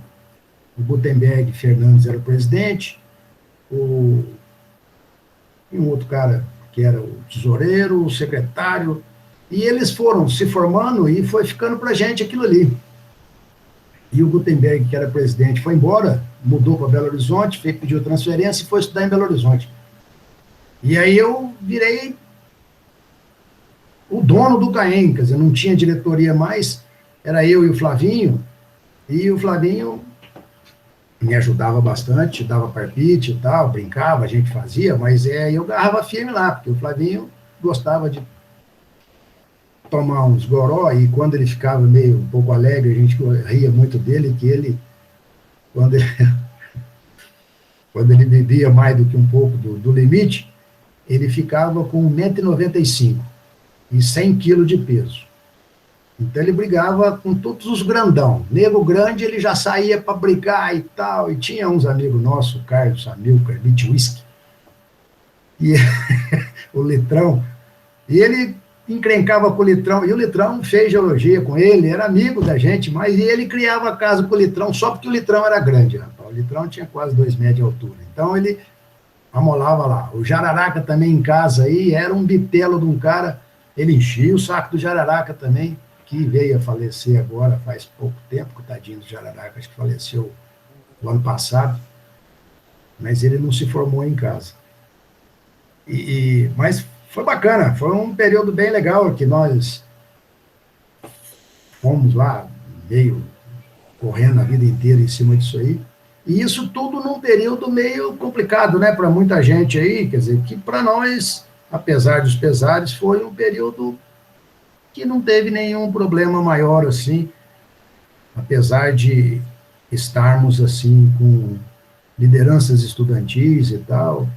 O Gutenberg Fernandes era o presidente, e um outro cara que era o tesoureiro, o secretário, e eles foram se formando e foi ficando para a gente aquilo ali. E o Gutenberg, que era presidente, foi embora, mudou para Belo Horizonte, pediu transferência e foi estudar em Belo Horizonte. E aí eu virei o dono do CAEM, quer dizer, não tinha diretoria mais, era eu e o Flavinho me ajudava bastante, dava palpite e tal, brincava, a gente fazia, mas eu agarrava firme lá, porque o Flavinho gostava de tomar uns goró, e quando ele ficava meio um pouco alegre, a gente ria muito dele, que ele, quando ele bebia mais do que um pouco do limite, ele ficava com 1,95 m e 100 kg de peso. Então ele brigava com todos os grandão. Nego grande, ele já saía para brigar e tal, e tinha uns amigos nossos, o Carlos Amilcar, Whisky, e o Litrão, e ele encrencava com o Litrão, e o Litrão fez geologia com ele, era amigo da gente, mas ele criava casa com o Litrão só porque o Litrão era grande, rapaz. O Litrão tinha quase 2 metros de altura, então ele amolava lá. O Jararaca também em casa aí, era um bitelo de um cara, ele enchia o saco do Jararaca também, que veio a falecer agora, faz pouco tempo, coitadinho do Jararaca, acho que faleceu o ano passado, mas ele não se formou em casa. Mas foi bacana, foi um período bem legal, que nós fomos lá, meio correndo a vida inteira em cima disso aí, e isso tudo num período meio complicado, né, para muita gente aí, quer dizer, que para nós, apesar dos pesares, foi um período que não teve nenhum problema maior, assim, apesar de estarmos, assim, com lideranças estudantis e tal,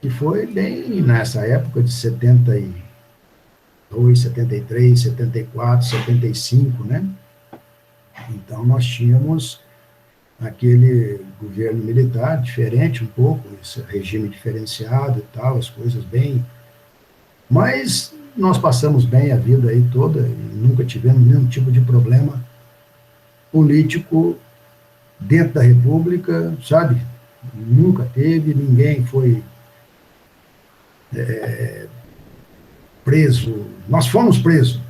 que foi bem nessa época de 72, 73, 74, 75, né? Então, nós tínhamos aquele governo militar diferente um pouco, esse regime diferenciado e tal, as coisas bem... Mas nós passamos bem a vida aí toda e nunca tivemos nenhum tipo de problema político dentro da República, sabe? Nunca teve, ninguém foi preso. Nós fomos presos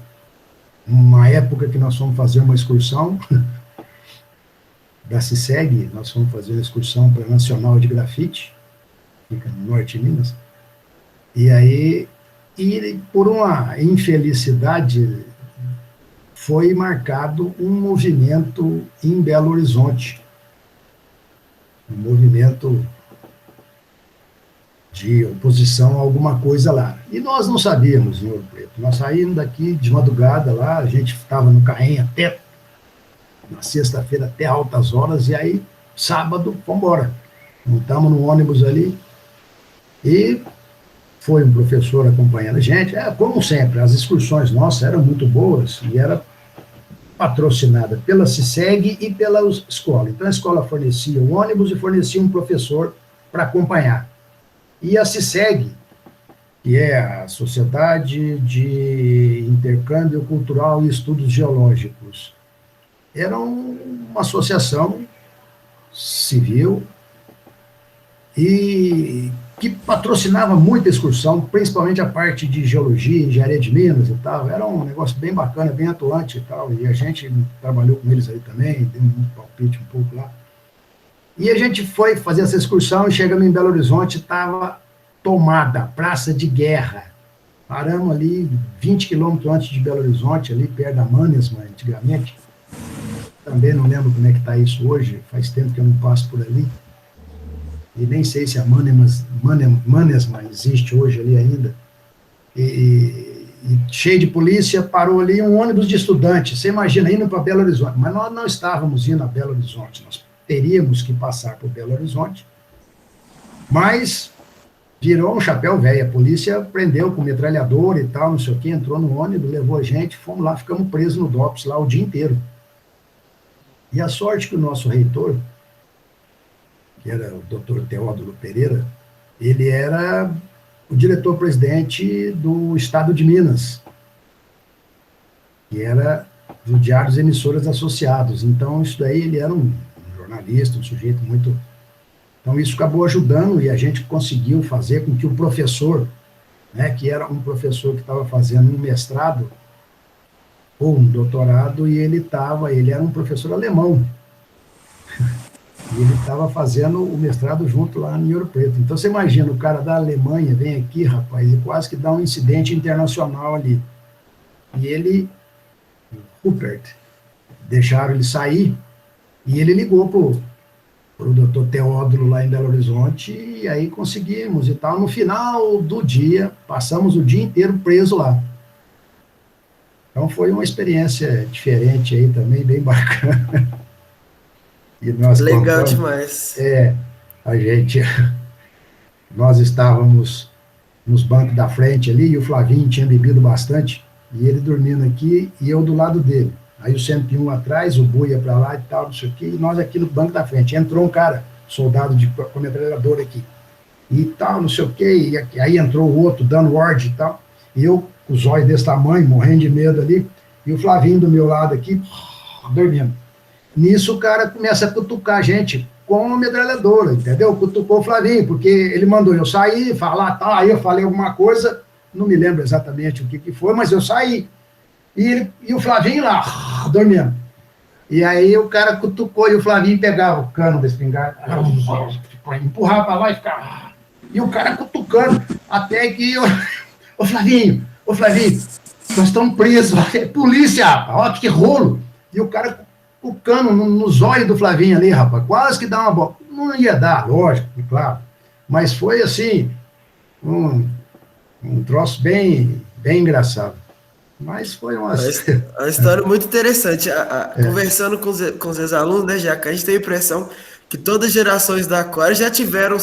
numa época que nós fomos fazer uma excursão da CICEG, nós fomos fazer uma excursão para a Nacional de Grafite, fica no norte de Minas, e aí, por uma infelicidade, foi marcado um movimento em Belo Horizonte, um movimento de oposição a alguma coisa lá. E nós não sabíamos, em Ouro Preto. Nós saímos daqui de madrugada lá, a gente estava no CAEM até, na sexta-feira, até altas horas, e aí, sábado, vamos embora. Montamos no ônibus ali, e foi um professor acompanhando a gente. Como sempre, as excursões nossas eram muito boas, e era patrocinada pela CICEG e pela escola. Então, a escola fornecia o ônibus e fornecia um professor para acompanhar. E a CICEG, que é a Sociedade de Intercâmbio Cultural e Estudos Geológicos, era uma associação civil e que patrocinava muita excursão, principalmente a parte de geologia, engenharia de minas e tal. Era um negócio bem bacana, bem atuante e tal, e a gente trabalhou com eles aí também, deu um palpite um pouco lá. E a gente foi fazer essa excursão e chegamos em Belo Horizonte, estava tomada, praça de guerra. Paramos ali 20 quilômetros antes de Belo Horizonte, ali perto da Manesma, antigamente. Também não lembro como é que está isso hoje, faz tempo que eu não passo por ali. E nem sei se a Manesma existe hoje ali ainda. E cheio de polícia, parou ali um ônibus de estudantes. Você imagina, indo para Belo Horizonte. Mas nós não estávamos indo a Belo Horizonte, nós teríamos que passar por Belo Horizonte. Mas virou um chapéu velho. A polícia prendeu com metralhador e tal, não sei o quê, entrou no ônibus, levou a gente, fomos lá, ficamos presos no DOPS lá o dia inteiro. E a sorte que o nosso reitor, que era o doutor Teódulo Pereira, ele era o diretor-presidente do Estado de Minas, que era do Diário dos Emissoras Associados. Então, isso daí, ele era um jornalista, um sujeito muito... Então, isso acabou ajudando e a gente conseguiu fazer com que o professor, né, que era um professor que estava fazendo um mestrado ou um doutorado, e ele era um professor alemão. E ele estava fazendo o mestrado junto lá em Ouro Preto. Então, você imagina, o cara da Alemanha vem aqui, rapaz, e quase que dá um incidente internacional ali. E ele, Rupert, deixaram ele sair, e ele ligou pro doutor Teódulo lá em Belo Horizonte, e aí conseguimos e tal. No final do dia, passamos o dia inteiro preso lá. Então, foi uma experiência diferente aí também, bem bacana. E nós Legal demais. Nós estávamos nos bancos da frente ali, e o Flavinho tinha bebido bastante, e ele dormindo aqui, e eu do lado dele. Aí o 101 atrás, o Buia para lá e tal, não sei o quê, e nós aqui no banco da frente. Entrou um cara, soldado com metralhadora aqui, e tal, não sei o quê, e aí entrou o outro, dando ordem e tal, e eu, com os olhos desse tamanho, morrendo de medo ali, e o Flavinho do meu lado aqui, dormindo. Nisso o cara começa a cutucar a gente com a metralhadora, entendeu? Cutucou o Flavinho, porque ele mandou eu sair, falar tal, aí eu falei alguma coisa, não me lembro exatamente o que foi, mas eu saí. E o Flavinho lá, dormindo. E aí o cara cutucou e o Flavinho pegava o cano da espingarda, empurrava para lá e ficava... E o cara cutucando, até que ô Flavinho, nós estamos presos, é polícia, rapaz, olha que rolo. E o cara o cano nos olhos do Flavinho ali, rapaz, quase que dá uma bola. Não ia dar, lógico, claro. Mas foi assim, um troço bem engraçado. Mas foi uma história muito interessante. Conversando com os ex-alunos, né, Jaca, a gente tem a impressão que todas as gerações da Aquário já tiveram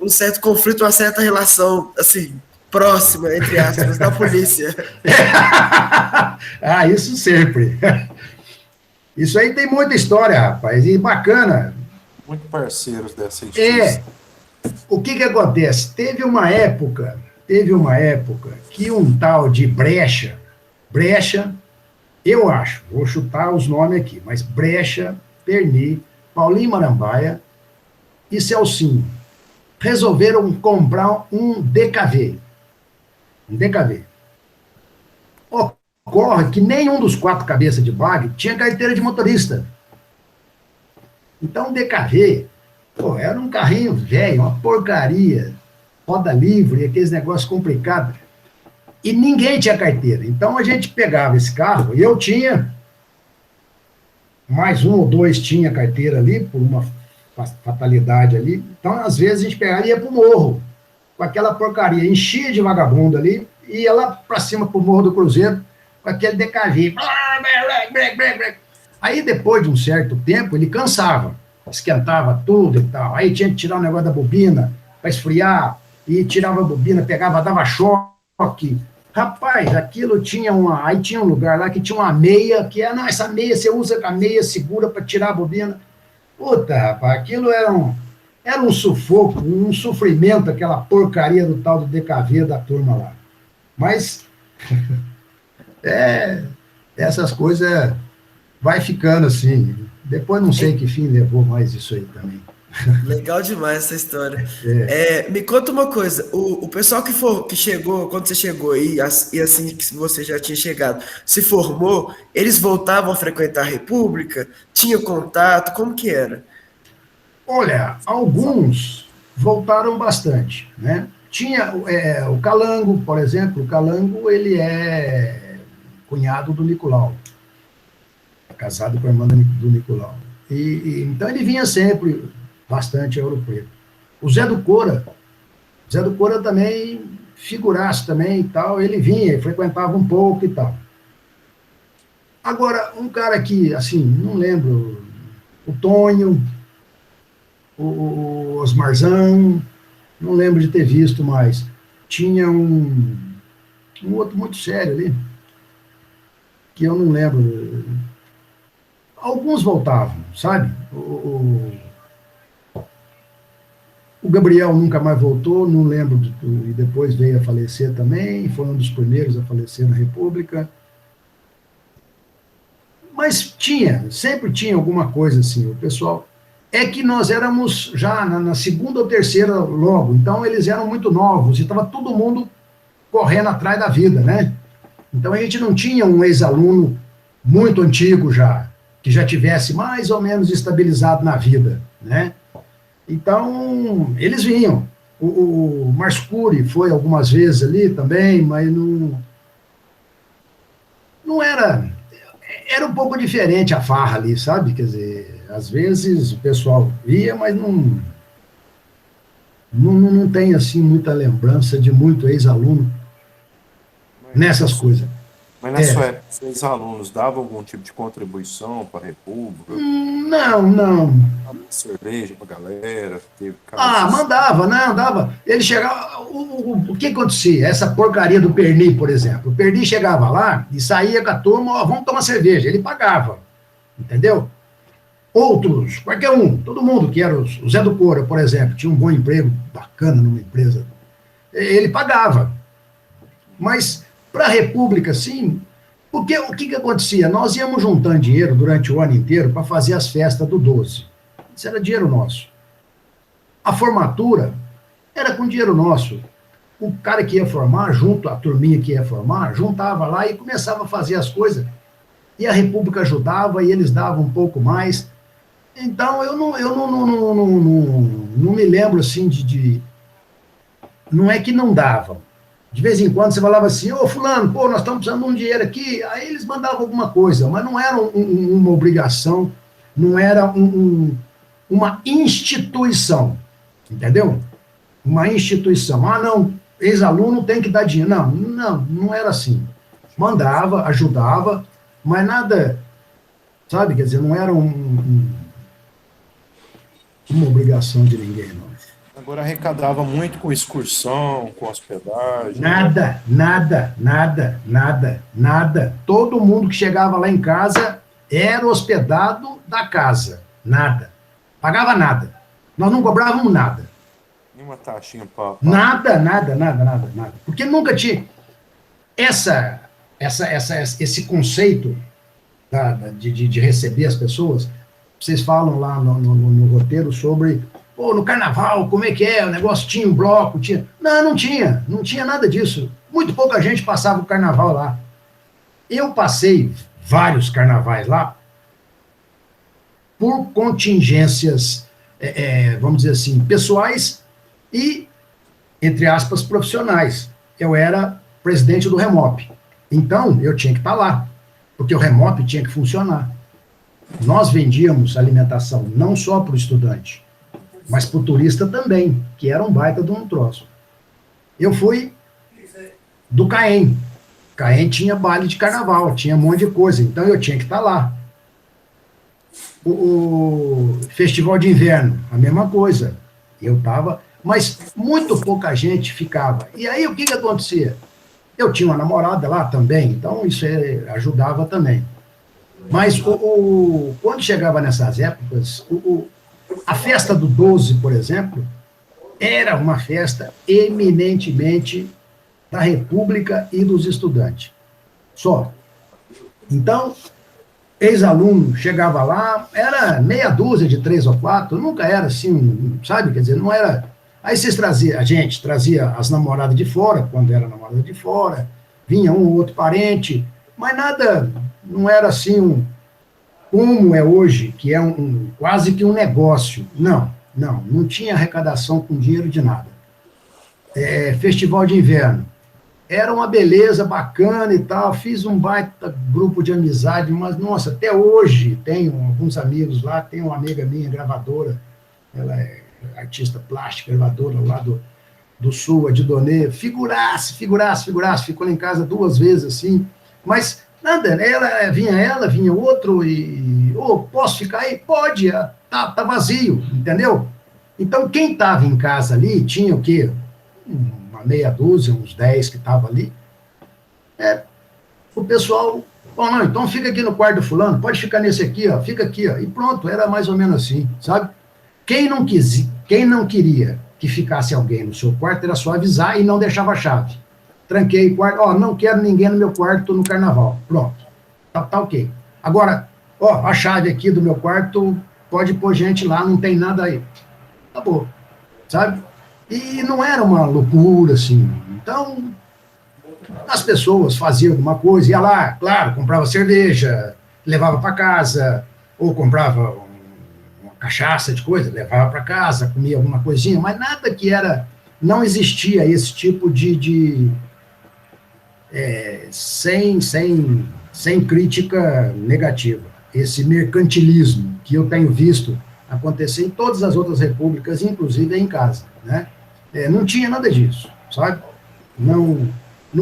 um certo conflito, uma certa relação, assim, próxima, entre aspas, da polícia. Isso sempre. Isso aí tem muita história, rapaz, e bacana. Muito parceiros dessa instituição. O que acontece? Teve uma época que um tal de Brecha, eu acho, vou chutar os nomes aqui, mas Brecha, Perni, Paulinho Marambaia e Celcinho resolveram comprar um DKV. Ocorre que nenhum dos 4 cabeças de bagre tinha carteira de motorista. Então o DKV, era um carrinho velho, uma porcaria, roda livre, aqueles negócios complicados. E ninguém tinha carteira. Então a gente pegava esse carro, e eu tinha, mais 1 ou 2 tinha carteira ali, por uma fatalidade ali. Então, às vezes, a gente pegava e ia para o morro, com aquela porcaria, enchia de vagabundo ali, e ia lá para cima, para o Morro do Cruzeiro, com aquele DKV. Aí, depois de um certo tempo, ele cansava, esquentava tudo e tal. Aí tinha que tirar o negócio da bobina para esfriar, e tirava a bobina, pegava, dava choque. Rapaz, aquilo tinha aí tinha um lugar lá que tinha uma meia, que essa meia você usa com a meia, segura para tirar a bobina. Puta, rapaz, aquilo era um sufoco, um sofrimento, aquela porcaria do tal do DKV da turma lá. Mas, essas coisas vai ficando assim. Depois não sei que fim levou mais isso aí também. Legal demais essa história. Me conta uma coisa, o pessoal que chegou, quando você chegou e assim que você já tinha chegado, se formou, eles voltavam a frequentar a República? Tinha contato? Como que era? Olha, alguns voltaram bastante, né? Tinha o Calango, por exemplo. O Calango, ele é cunhado do Nicolau, é casado com a irmã do Nicolau. Então ele vinha sempre bastante a Ouro Preto. O Zé do Cora também, figuraço também e tal, ele vinha, ele frequentava um pouco e tal. Agora, um cara que, assim, não lembro, o Tonho, o Osmarzão, não lembro de ter visto mais. Tinha um outro muito sério ali, que eu não lembro. Alguns voltavam, sabe? O Gabriel nunca mais voltou, não lembro, e depois veio a falecer também, foi um dos primeiros a falecer na República. Mas sempre tinha alguma coisa assim, o pessoal. É que nós éramos já na segunda ou terceira logo, então eles eram muito novos, e estava todo mundo correndo atrás da vida, né? Então a gente não tinha um ex-aluno muito antigo já, que já tivesse mais ou menos estabilizado na vida, né? Então, eles vinham. O Marscuri foi algumas vezes ali também, mas não era... Era um pouco diferente a farra ali, sabe? Quer dizer, às vezes o pessoal via, mas não tem, assim, muita lembrança de muito ex-aluno nessas coisas. Mas na sua época, os alunos davam algum tipo de contribuição para a República? Não. Cerveja para a galera? Mandava, né? Andava. Ele chegava. O que acontecia? Essa porcaria do Perni, por exemplo. O Perni chegava lá e saía com a turma, ó, vamos tomar cerveja. Ele pagava. Entendeu? Outros, qualquer um, todo mundo que era o Zé do Cora, por exemplo, tinha um bom emprego bacana numa empresa. Ele pagava. Mas para a República, sim, porque o que acontecia? Nós íamos juntando dinheiro durante o ano inteiro para fazer as festas do 12. Isso era dinheiro nosso. A formatura era com dinheiro nosso. O cara que ia formar, a turminha que ia formar, juntava lá e começava a fazer as coisas. E a República ajudava e eles davam um pouco mais. Então, eu não me lembro assim Não é que não davam. De vez em quando você falava assim, ô fulano, pô, nós estamos precisando de um dinheiro aqui, aí eles mandavam alguma coisa, mas não era uma obrigação, não era uma instituição, entendeu? Uma instituição. Não, ex-aluno tem que dar dinheiro. Não era assim. Mandava, ajudava, mas nada, sabe, quer dizer, não era uma obrigação de ninguém, não. Agora arrecadava muito com excursão, com hospedagem. Nada. Todo mundo que chegava lá em casa era hospedado da casa. Nada. Pagava nada. Nós não cobrávamos nada. Nenhuma taxinha para... Nada. Porque nunca tinha esse conceito de receber as pessoas. Vocês falam lá no roteiro sobre... Pô, no carnaval, como é que é? O negócio tinha um bloco, tinha... Não tinha nada disso. Muito pouca gente passava o carnaval lá. Eu passei vários carnavais lá por contingências, vamos dizer assim, pessoais e, entre aspas, profissionais. Eu era presidente do Remop. Então, eu tinha que estar lá, porque o Remop tinha que funcionar. Nós vendíamos alimentação não só para o estudante, mas para o turista também, que era um baita de um troço. Eu fui do Caém. Caém tinha baile de carnaval, tinha um monte de coisa, então eu tinha que estar lá. O Festival de Inverno, a mesma coisa. Eu estava, mas muito pouca gente ficava. E aí o que acontecia? Eu tinha uma namorada lá também, então isso ajudava também. Mas quando chegava nessas épocas, a festa do 12, por exemplo, era uma festa eminentemente da República e dos estudantes. Só. Então, ex-aluno chegava lá, era meia dúzia de 3 ou 4, nunca era assim, sabe? Quer dizer, não era... Aí vocês traziam, a gente trazia as namoradas de fora, quando era namorada de fora, vinha um ou outro parente, mas nada, não era assim como é hoje, que é quase que um negócio. Não tinha arrecadação com dinheiro de nada. Festival de inverno. Era uma beleza bacana e tal, fiz um baita grupo de amizade, mas, nossa, até hoje tenho alguns amigos lá, tem uma amiga minha, gravadora, ela é artista plástica, gravadora lá do Sul, a Didonê, figuraça, ficou lá em casa 2 vezes, assim, mas nada, vinha outro, posso ficar aí? Pode, tá vazio, entendeu? Então, quem estava em casa ali, tinha o quê? Uma meia dúzia, uns 10 que estavam ali, o pessoal, bom, não, então fica aqui no quarto do fulano, pode ficar nesse aqui, ó, fica aqui, ó, e pronto, era mais ou menos assim, sabe? Quem não queria que ficasse alguém no seu quarto, era só avisar e não deixava a chave. Tranquei o quarto, não quero ninguém no meu quarto no carnaval, pronto, tá ok. Agora, a chave aqui do meu quarto, pode pôr gente lá, não tem nada aí. Acabou, sabe? E não era uma loucura, assim. Então, as pessoas faziam alguma coisa, ia lá, claro, comprava cerveja, levava para casa, ou comprava uma cachaça de coisa, levava para casa, comia alguma coisinha, mas nada que era... Não existia esse tipo sem crítica negativa. Esse mercantilismo que eu tenho visto acontecer em todas as outras repúblicas, inclusive em casa, né? Não tinha nada disso, sabe? Não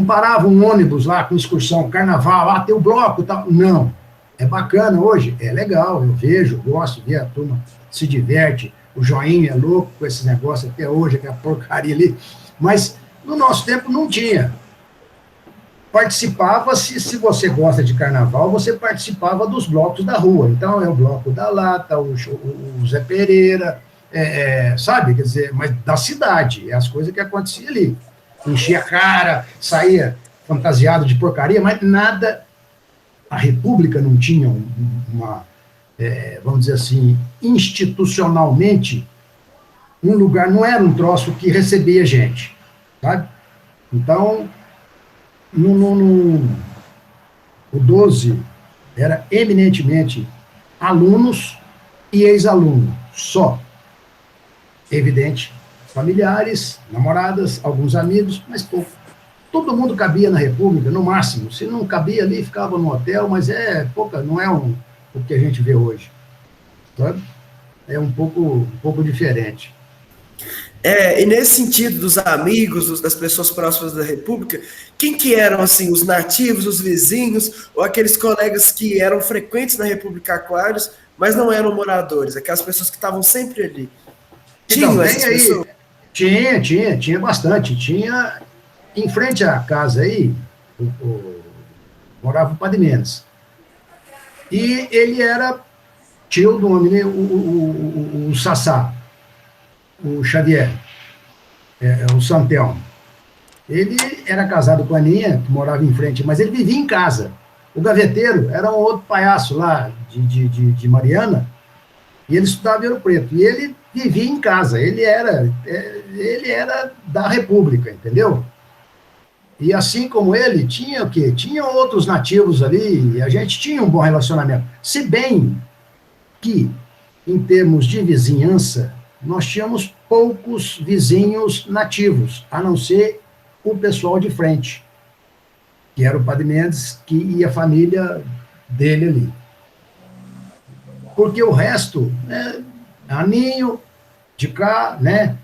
parava um ônibus lá com excursão, carnaval, tem o bloco e tal. Não. É bacana hoje, é legal, eu vejo, gosto, ver a turma se diverte, o joinha é louco com esses negócios até hoje, aquela porcaria ali. Mas no nosso tempo não tinha. Participava, se você gosta de carnaval, você participava dos blocos da rua. Então, é o bloco da Lata, o Zé Pereira, sabe? Quer dizer, mas da cidade, as coisas que aconteciam ali. Enchia a cara, saía fantasiado de porcaria, mas nada... A República não tinha vamos dizer assim, institucionalmente, um lugar, não era um troço que recebia gente, sabe? Então... O 12 era eminentemente alunos e ex-alunos, só. Evidente, familiares, namoradas, alguns amigos, mas pouco. Todo mundo cabia na República, no máximo. Se não cabia ali, ficava no hotel, mas pouca, não é o que a gente vê hoje. Sabe? É um pouco diferente. E nesse sentido dos amigos, das pessoas próximas da República, quem que eram, assim, os nativos, os vizinhos, ou aqueles colegas que eram frequentes na República Aquários, mas não eram moradores, aquelas pessoas que estavam sempre ali? Tinham essas pessoas? Tinha bastante. Tinha, em frente à casa aí, morava o Padre Mendes. E ele era tio do homem, o Sassá. O Xavier, o Santelmo. Ele era casado com a Aninha, que morava em frente, mas ele vivia em casa. O gaveteiro era um outro palhaço lá, de Mariana, e ele estudava em Ouro Preto. E ele vivia em casa, ele era da República, entendeu? E assim como ele, tinha o quê? Tinha outros nativos ali, e a gente tinha um bom relacionamento. Se bem que, em termos de vizinhança, nós tínhamos poucos vizinhos nativos, a não ser o pessoal de frente, que era o Padre Mendes, e a família dele ali. Porque o resto, Aninho, de cá, né,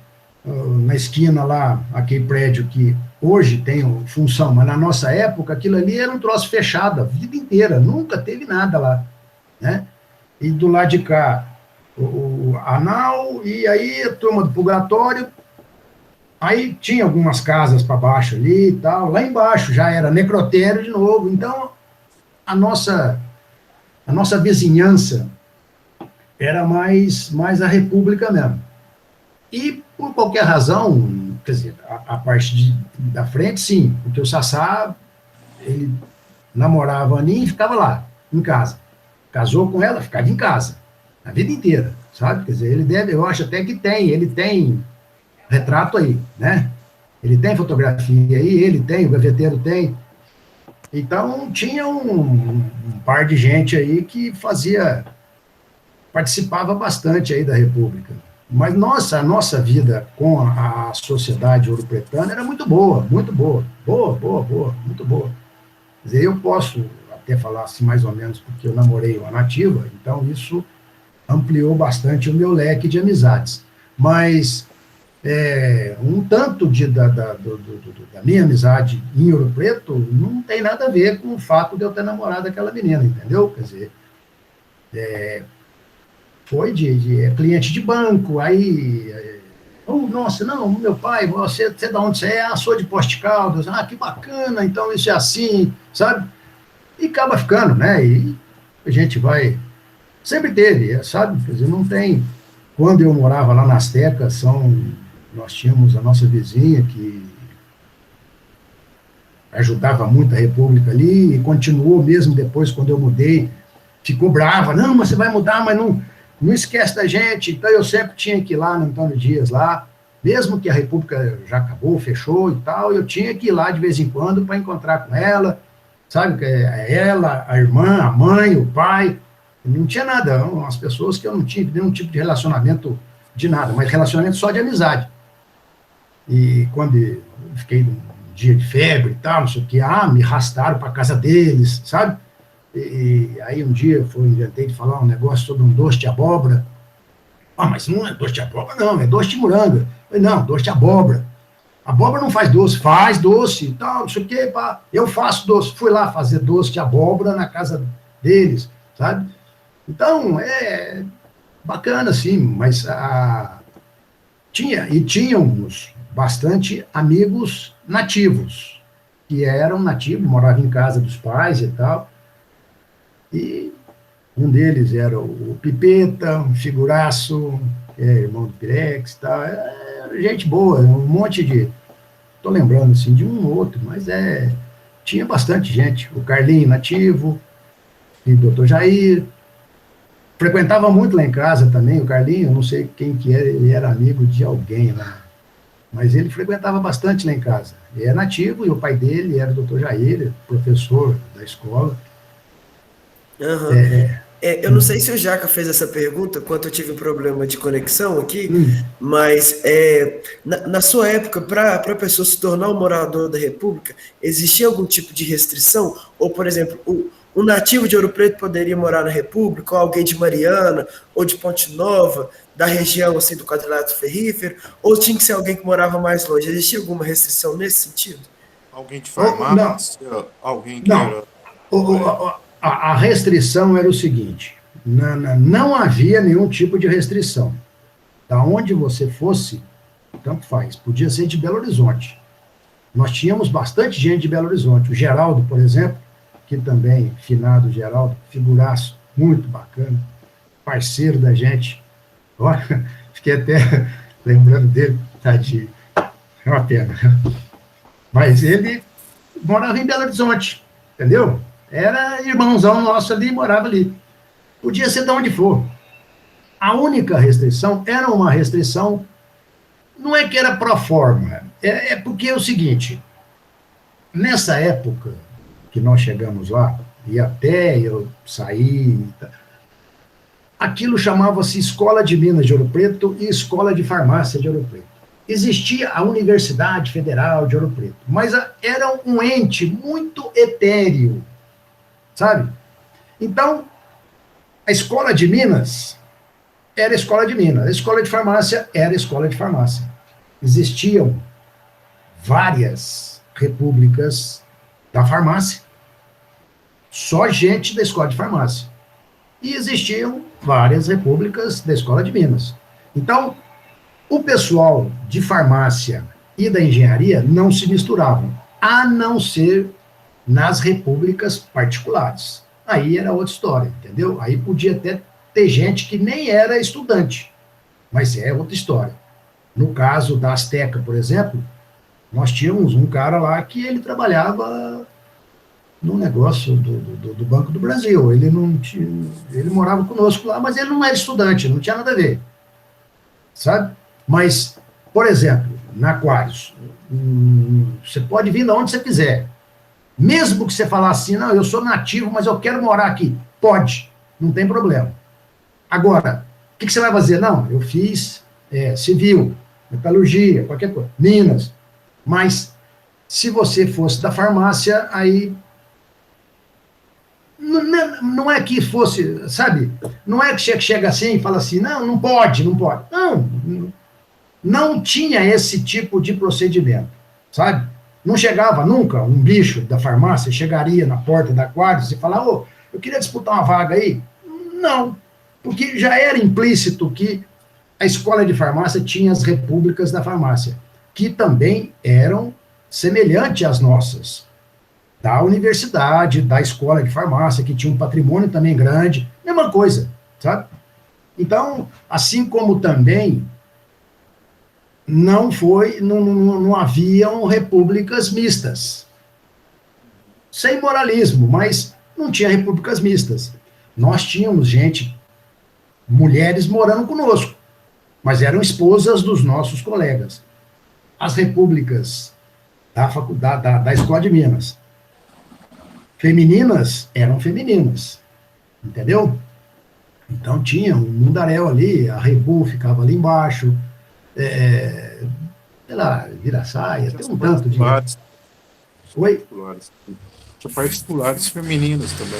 na esquina lá, aquele prédio que hoje tem função, mas na nossa época, aquilo ali era um troço fechado a vida inteira, nunca teve nada lá, né? E do lado de cá, o Anal, e aí a turma do Purgatório, aí tinha algumas casas para baixo ali e tal, lá embaixo já era necrotério de novo, então a nossa vizinhança era mais a República mesmo. E por qualquer razão, quer dizer, a parte da frente, sim, porque o Sassá, ele namorava a Aninha e ficava lá, em casa. casou com ela, ficava em casa, a vida inteira, sabe? Quer dizer, eu acho até que ele tem retrato aí, né? Ele tem fotografia aí, ele tem, o gaveteiro tem. Então, tinha um par de gente aí que participava bastante aí da República. Mas a nossa vida com a sociedade ouropretana era muito boa, muito boa. Boa, muito boa. Quer dizer, eu posso até falar assim mais ou menos porque eu namorei uma nativa, então isso ampliou bastante o meu leque de amizades. Mas um tanto da minha amizade em Ouro Preto não tem nada a ver com o fato de eu ter namorado aquela menina, entendeu? Quer dizer, foi de cliente de banco, aí, nossa, não, meu pai, você de onde você é? Ah, sou de Poste Caldas, que bacana, então isso é assim, sabe? E acaba ficando, né? E a gente vai, sempre teve, sabe? Quer dizer, não tem, quando eu morava lá nas Tecas, nós tínhamos a nossa vizinha que ajudava muito a República ali, e continuou mesmo depois, quando eu mudei, ficou brava, não, mas você vai mudar, mas não esquece da gente. Então eu sempre tinha que ir lá no Antônio Dias, lá, mesmo que a República já acabou, fechou e tal, eu tinha que ir lá de vez em quando para encontrar com ela, sabe, ela, a irmã, a mãe, o pai, não tinha nada, umas pessoas que eu não tinha nenhum tipo de relacionamento de nada, mas relacionamento só de amizade. E quando eu fiquei um dia de febre e tal, não sei o que, me arrastaram para casa deles, sabe? E aí um dia eu inventei de falar um negócio sobre um doce de abóbora. Mas não é doce de abóbora, não, é doce de moranga. Eu falei, não, doce de abóbora. Abóbora não faz doce e tal, não sei o que, pá. Eu faço doce. Fui lá fazer doce de abóbora na casa deles, sabe? Então, é bacana, sim, mas tínhamos bastante amigos nativos, que eram nativos, moravam em casa dos pais e tal, e um deles era o Pipeta, um figuraço, irmão do Pirex, tal, gente boa, um monte de, estou lembrando assim de um ou outro, mas tinha bastante gente, o Carlinho nativo, e o doutor Jair, frequentava muito lá em casa também, o Carlinho, eu não sei quem que era, ele era amigo de alguém lá, mas ele frequentava bastante lá em casa. Ele é nativo, e o pai dele era o doutor Jair, professor da escola. Uhum. Eu não sei se o Jaca fez essa pergunta, quanto eu tive um problema de conexão aqui, mas na sua época, para a pessoa se tornar um morador da República, existia algum tipo de restrição? Ou, por exemplo, um nativo de Ouro Preto poderia morar na República, ou alguém de Mariana, ou de Ponte Nova, da região assim, do quadrilátero ferrífero, ou tinha que ser alguém que morava mais longe? Existia alguma restrição nesse sentido? Alguém de farmácia? Alguém que não. era... A restrição era o seguinte, não havia nenhum tipo de restrição. Da onde você fosse, tanto faz, podia ser de Belo Horizonte. Nós tínhamos bastante gente de Belo Horizonte. O Geraldo, por exemplo, que também, finado Geraldo, figuraço, muito bacana, parceiro da gente. Olha, fiquei até lembrando dele, tadinho. É uma pena. Mas ele morava em Belo Horizonte, entendeu? Era irmãozão nosso ali, morava ali. Podia ser de onde for. A única restrição era uma restrição, não é que era pro forma, é porque é o seguinte, nessa época que nós chegamos lá, e até eu saí, aquilo chamava-se Escola de Minas de Ouro Preto e Escola de Farmácia de Ouro Preto. Existia a Universidade Federal de Ouro Preto, mas era um ente muito etéreo, sabe? Então, a Escola de Minas era a Escola de Minas, a Escola de Farmácia era a Escola de Farmácia. Existiam várias repúblicas da farmácia, só gente da Escola de Farmácia. E existiam várias repúblicas da Escola de Minas. Então, o pessoal de farmácia e da engenharia não se misturavam, a não ser nas repúblicas particulares. Aí era outra história, entendeu? Aí podia até ter gente que nem era estudante, mas é outra história. No caso da Azteca, por exemplo, nós tínhamos um cara lá que ele trabalhava no negócio do Banco do Brasil. Ele não tinha, ele morava conosco lá, mas ele não era estudante, não tinha nada a ver, sabe? Mas, por exemplo, na Aquários, você pode vir de onde você quiser. Mesmo que você falar assim, não, eu sou nativo, mas eu quero morar aqui. Pode, não tem problema. Agora, o que você vai fazer? Não, eu fiz civil, metalurgia, qualquer coisa, Minas. Mas, se você fosse da farmácia, aí não é que fosse, sabe? Não é que chega assim e fala assim, não, não pode, não pode. Não tinha esse tipo de procedimento, sabe? Não chegava nunca um bicho da farmácia, chegaria na porta da Aquários e falar, ô, eu queria disputar uma vaga aí. Não, porque já era implícito que a escola de farmácia tinha as repúblicas da farmácia, que também eram semelhantes às nossas, da universidade, da escola de farmácia, que tinha um patrimônio também grande, mesma coisa, sabe? Então, assim como também não haviam repúblicas mistas. Sem moralismo, mas não tinha repúblicas mistas. Nós tínhamos mulheres morando conosco, mas eram esposas dos nossos colegas. As repúblicas da Escola de Minas, femininas eram femininas, entendeu? Então tinha um mundaréu ali, a Repu ficava ali embaixo, sei lá, Viraçaia, tem um tanto de... Oi? Tinha particulares femininas também,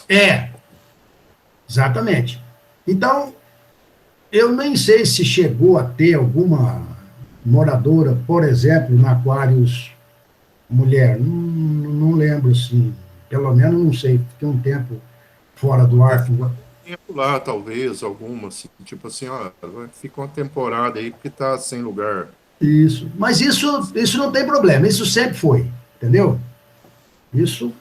né? Exatamente. Então, eu nem sei se chegou a ter alguma moradora, por exemplo, na Aquários, mulher, não lembro, assim, pelo menos não sei, fiquei um tempo fora do ar. Tempo lá, talvez, alguma, assim, tipo assim, fica uma temporada aí porque tá sem lugar. Isso, mas isso não tem problema, isso sempre foi, entendeu? Isso...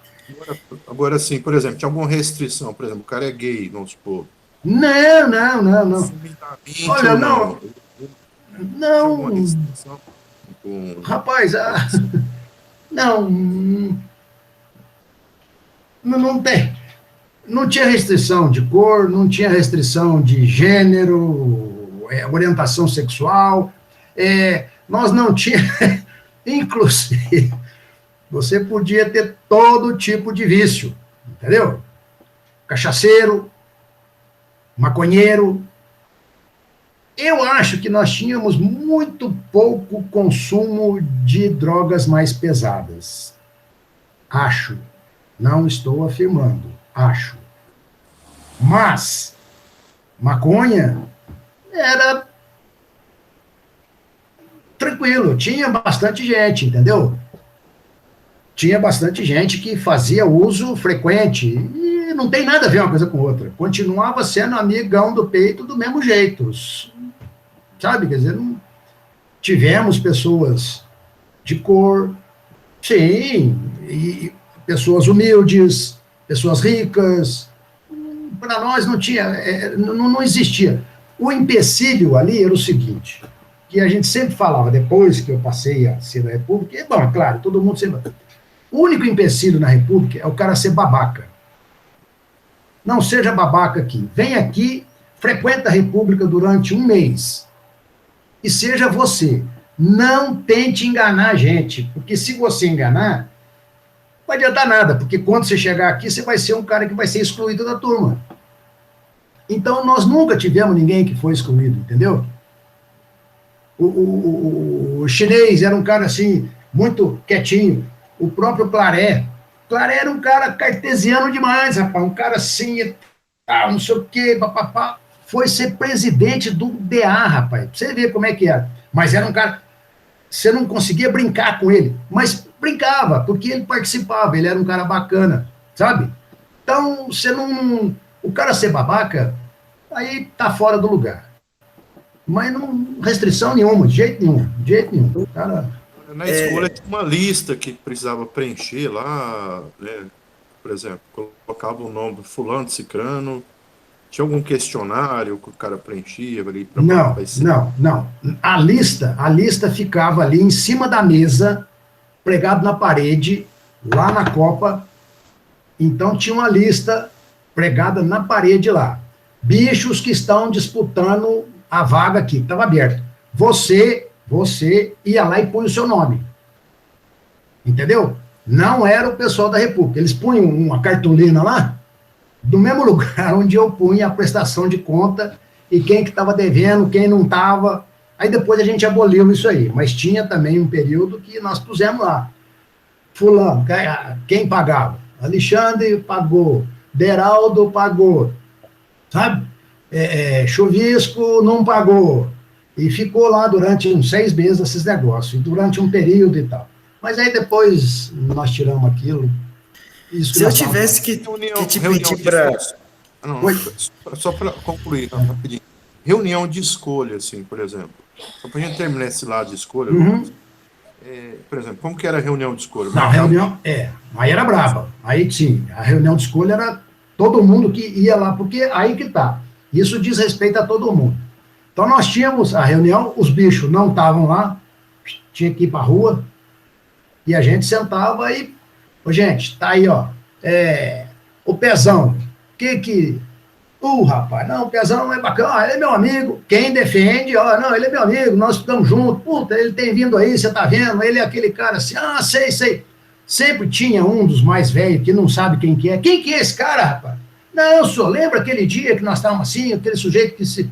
Agora, assim, por exemplo, tinha alguma restrição, por exemplo, o cara é gay, vamos supor. Não. Olha, não. Rapaz, não tem. Não tinha restrição de cor, não tinha restrição de gênero, orientação sexual. Nós não tínhamos, inclusive, você podia ter todo tipo de vício, entendeu? Cachaceiro, maconheiro. Eu acho que nós tínhamos muito pouco consumo de drogas mais pesadas. Acho. Não estou afirmando. Acho. Mas, maconha era tranquilo. Tinha bastante gente, entendeu? Tinha bastante gente que fazia uso frequente. E não tem nada a ver uma coisa com outra. Continuava sendo amigão do peito do mesmo jeito. Sabe? Quer dizer, não... tivemos pessoas de cor, sim, e pessoas humildes, pessoas ricas. Para nós não tinha, não existia. O empecilho ali era o seguinte, que a gente sempre falava, depois que eu passei a ser da República, é bom, claro, todo mundo sempre... O único empecilho na República é o cara ser babaca. Não seja babaca aqui. Vem aqui, frequenta a República durante um mês. E seja você. Não tente enganar a gente, porque se você enganar, não vai adiantar nada, porque quando você chegar aqui, você vai ser um cara que vai ser excluído da turma. Então, nós nunca tivemos ninguém que foi excluído, entendeu? O chinês era um cara, assim, muito quietinho. O próprio Claré era um cara cartesiano demais, rapaz, um cara assim, não sei o quê, papapá. Foi ser presidente do DA, rapaz, pra você ver como é que era. Mas era um cara, você não conseguia brincar com ele, mas brincava, porque ele participava, ele era um cara bacana, sabe? Então, você não... O cara ser babaca, aí tá fora do lugar. Mas não restrição nenhuma, de jeito nenhum. O cara... Na escola tinha uma lista que precisava preencher lá, né? Por exemplo, colocava o nome do fulano, de cicrano, tinha algum questionário que o cara preenchia ali? Não. A lista ficava ali em cima da mesa, pregado na parede, lá na Copa, Então tinha uma lista pregada na parede lá. Bichos que estão disputando a vaga aqui, que estava aberta. Você ia lá e põe o seu nome. Entendeu? Não era o pessoal da República. Eles punham uma cartolina lá, do mesmo lugar onde eu punha a prestação de conta e quem que estava devendo, quem não estava. Aí depois a gente aboliu isso aí. Mas tinha também um período que nós pusemos lá. Fulano, quem pagava? Alexandre pagou, Beraldo pagou, sabe? Chuvisco não pagou. E ficou lá durante uns 6 meses esses negócios, durante um período e tal. Mas aí depois nós tiramos aquilo. Se eu tivesse que te pedir para... Só para concluir rapidinho. Reunião de escolha, assim, por exemplo. Só para a gente terminar esse lado de escolha. Por exemplo, como que era a reunião de escolha? Não, reunião, aí era braba. Aí sim, a reunião de escolha era todo mundo que ia lá, porque aí que tá. Isso diz respeito a todo mundo. Então nós tínhamos a reunião, os bichos não estavam lá, tinha que ir para a rua, e a gente sentava e, gente, tá aí, ó, o Pezão, rapaz, não, o Pezão é bacana, ele é meu amigo, quem defende, não, ele é meu amigo, nós estamos juntos, puta, ele tem vindo aí, você tá vendo, ele é aquele cara assim, sei, sempre tinha um dos mais velhos que não sabe quem que é esse cara, rapaz? Não, senhor, lembra aquele dia que nós estávamos assim, aquele sujeito que se...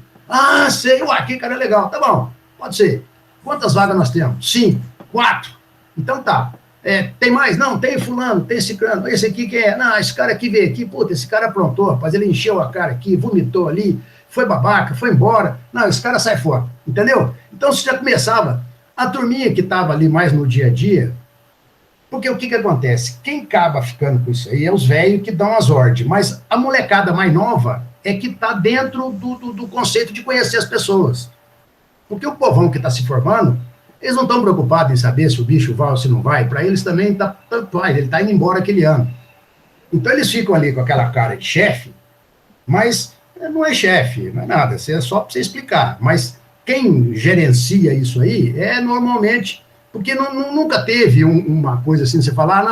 sei, que cara é legal, tá bom, pode ser. Quantas vagas nós temos? 5, 4, então tá. Tem mais? Não, tem fulano, tem ciclano, esse aqui que é? Não, esse cara aqui veio aqui, puta, esse cara aprontou, rapaz, ele encheu a cara aqui, vomitou ali, foi babaca, foi embora, não, esse cara sai fora, entendeu? Então você já começava, a turminha que estava ali mais no dia a dia, porque o que acontece? Quem acaba ficando com isso aí é os velhos que dão as ordens, mas a molecada mais nova é que está dentro do conceito de conhecer as pessoas. Porque o povão que está se formando, eles não estão preocupados em saber se o bicho vai ou se não vai, para eles também tá tanto faz, ele está indo embora aquele ano. Então eles ficam ali com aquela cara de chefe, mas não é chefe, não é nada, é só para você explicar. Mas quem gerencia isso aí é normalmente, porque nunca teve uma coisa assim, você falar,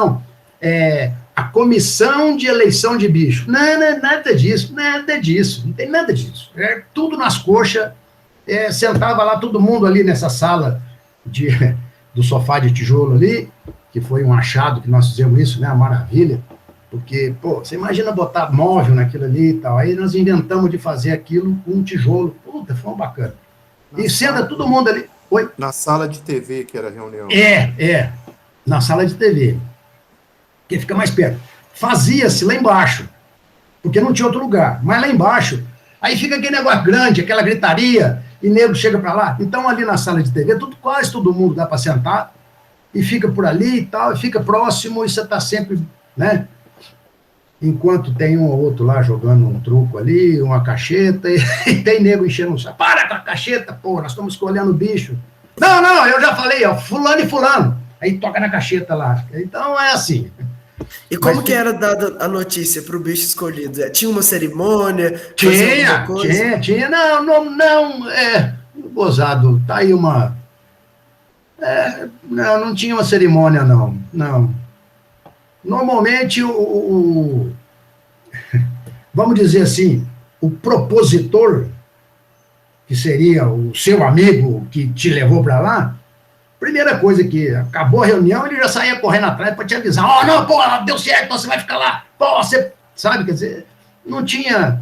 a comissão de eleição de bicho. Não, nada disso, não tem nada disso. É tudo nas coxas, sentava lá todo mundo ali nessa sala do sofá de tijolo ali, que foi um achado que nós fizemos isso, né, a maravilha, porque, você imagina botar móvel naquilo ali e tal, aí nós inventamos de fazer aquilo com um tijolo, puta, foi um bacana. E senta todo mundo ali. Oi? Na sala de TV que era a reunião. Na sala de TV, que fica mais perto. Fazia-se lá embaixo, porque não tinha outro lugar, mas lá embaixo, aí fica aquele negócio grande, aquela gritaria, e nego chega para lá. Então, ali na sala de TV, quase todo mundo dá para sentar, e fica por ali e tal, e fica próximo, e você está sempre, né? Enquanto tem um ou outro lá jogando um truco ali, uma cacheta, e tem nego enchendo o saco. Para com a cacheta, nós estamos escolhendo o bicho. Não, eu já falei, fulano e fulano. Aí toca na cacheta lá. Então, é assim. E como que era dada a notícia para o bicho escolhido? Tinha uma cerimônia? Tinha. Não, gozado, tá aí uma... não tinha uma cerimônia, não. Normalmente, vamos dizer assim, o propositor, que seria o seu amigo que te levou para lá, primeira coisa que acabou a reunião, ele já saía correndo atrás para te avisar, deu certo, você vai ficar lá, você, sabe, quer dizer, não tinha,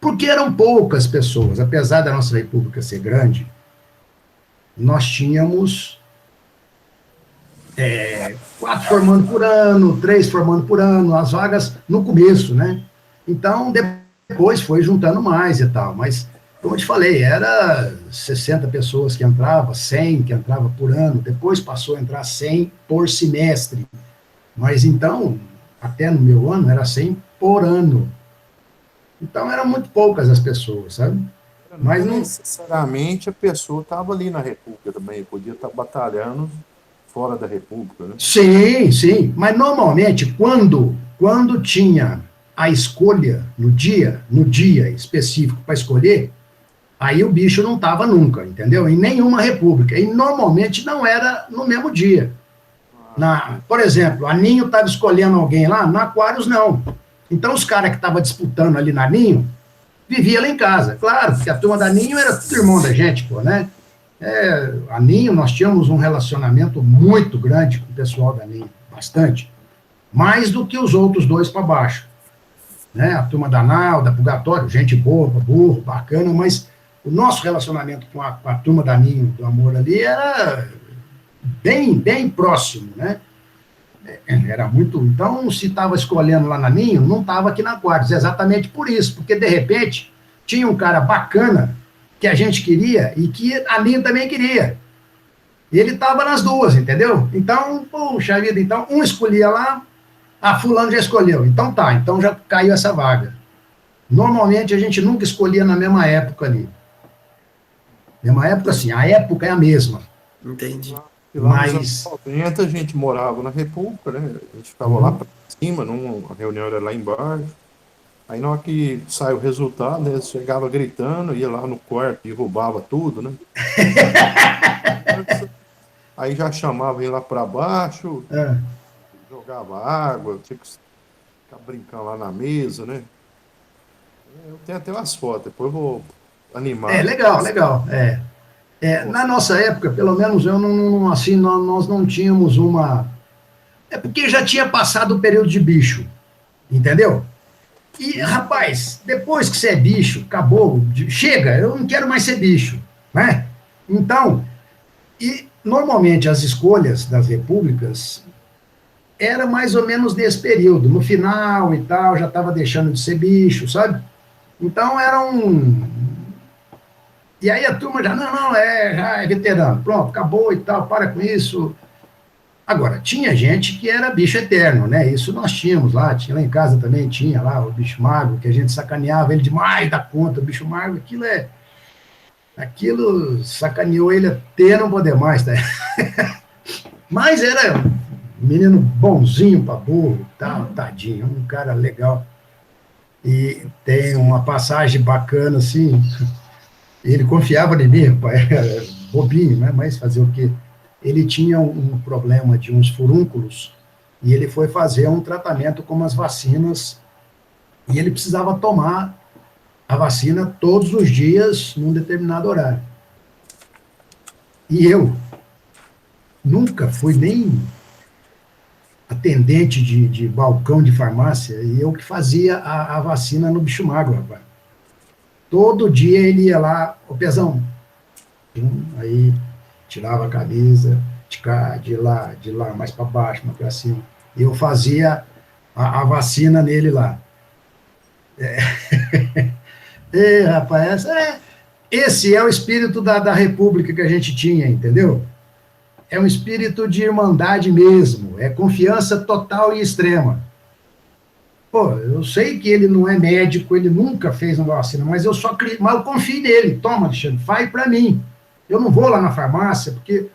porque eram poucas pessoas, apesar da nossa república ser grande, nós tínhamos 4 formando por ano, 3 formando por ano, as vagas no começo, né? Então, depois foi juntando mais e tal, mas, como eu te falei, era 60 pessoas que entravam, 100 que entravam por ano, depois passou a entrar 100 por semestre, mas então, até no meu ano, era 100 por ano. Então, eram muito poucas as pessoas, sabe? Mas não necessariamente a pessoa estava ali na República também, podia estar batalhando fora da República, né? Sim, mas normalmente quando tinha a escolha no dia específico para escolher, aí o bicho não estava nunca, entendeu? Em nenhuma república, e normalmente não era no mesmo dia. Por exemplo, a Ninho estava escolhendo alguém lá, na Aquários não. Então, os caras que estavam disputando ali na Ninho, viviam lá em casa. Claro, porque a turma da Ninho era tudo irmão da gente, pô, né? A Ninho, nós tínhamos um relacionamento muito grande com o pessoal da Ninho, bastante. Mais do que os outros dois para baixo. Né? A turma da Nau, da Purgatório, gente boa, burro, bacana, mas o nosso relacionamento com a turma da Ninho, do Amor ali, era bem próximo, né? Era muito... Então, se estava escolhendo lá na Ninho, não estava aqui na Aquários, exatamente por isso, porque, de repente, tinha um cara bacana que a gente queria e que a Ninho também queria. E ele estava nas duas, entendeu? Então, poxa vida, então, um escolhia lá, fulano já escolheu. Então tá, então já caiu essa vaga. Normalmente a gente nunca escolhia na mesma época ali. Mesma época, assim, a época é a mesma. Entendi. E lá nos anos 90 a gente morava na República, né? A gente ficava lá pra cima, a reunião era lá embaixo. Aí na hora que sai o resultado, né, chegava gritando, ia lá no quarto e roubava tudo, né? Aí já chamava ele lá pra baixo, jogava água, tinha que ficar brincando lá na mesa, né? Eu tenho até umas fotos, depois eu vou animar. Legal. Na nossa época, pelo menos eu não assim, nós não tínhamos uma... É porque já tinha passado o período de bicho, entendeu? E, rapaz, depois que você é bicho, acabou, chega, eu não quero mais ser bicho, né? Então, e normalmente as escolhas das repúblicas era mais ou menos nesse período, no final e tal, já estava deixando de ser bicho, sabe? Então era E aí a turma já é veterano, pronto, acabou e tal, para com isso. Agora, tinha gente que era bicho eterno, né? Isso nós tínhamos lá, tinha lá em casa também, tinha lá o bicho magro, que a gente sacaneava ele demais da conta, o bicho magro, aquilo sacaneou ele até não poder mais, tá? Mas era um menino bonzinho pra burro, tal, tadinho, um cara legal. E tem uma passagem bacana, assim, ele confiava em mim, rapaz, era bobinho, né? Mas fazer o quê? Ele tinha um problema de uns furúnculos e ele foi fazer um tratamento com umas vacinas e ele precisava tomar a vacina todos os dias num determinado horário. E eu nunca fui nem atendente de balcão de farmácia, e eu que fazia a vacina no bicho magro, rapaz. Todo dia ele ia lá, Pezão, aí tirava a camisa, de lá, mais para baixo, mais para cima. E eu fazia a vacina nele lá. Rapaz, esse é o espírito da República que a gente tinha, entendeu? É um espírito de irmandade mesmo, é confiança total e extrema. Pô, eu sei que ele não é médico, ele nunca fez uma vacina, mas eu confio nele. Toma, Alexandre, faz para mim. Eu não vou lá na farmácia, porque...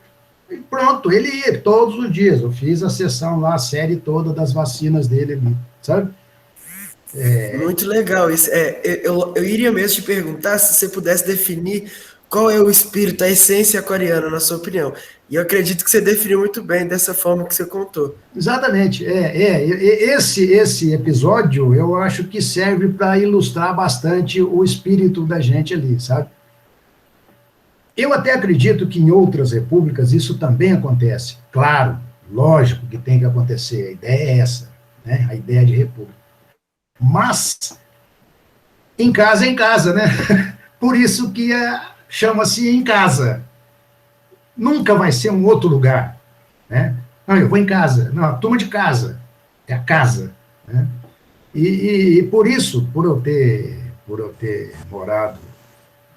Pronto, ele ia todos os dias. Eu fiz a sessão lá, a série toda das vacinas dele ali, sabe? Muito legal. Eu iria mesmo te perguntar se você pudesse definir qual é o espírito, a essência aquariana, na sua opinião. E eu acredito que você definiu muito bem dessa forma que você contou. Exatamente. Esse episódio, eu acho que serve para ilustrar bastante o espírito da gente ali, sabe? Eu até acredito que em outras repúblicas isso também acontece. Claro, lógico que tem que acontecer, a ideia é essa, né? A ideia de república. Mas, em casa, né? Por isso que chama-se em casa. Nunca vai ser um outro lugar, né? Não, eu vou em casa. Não, a turma de casa. É a casa, né? E por isso, por eu ter morado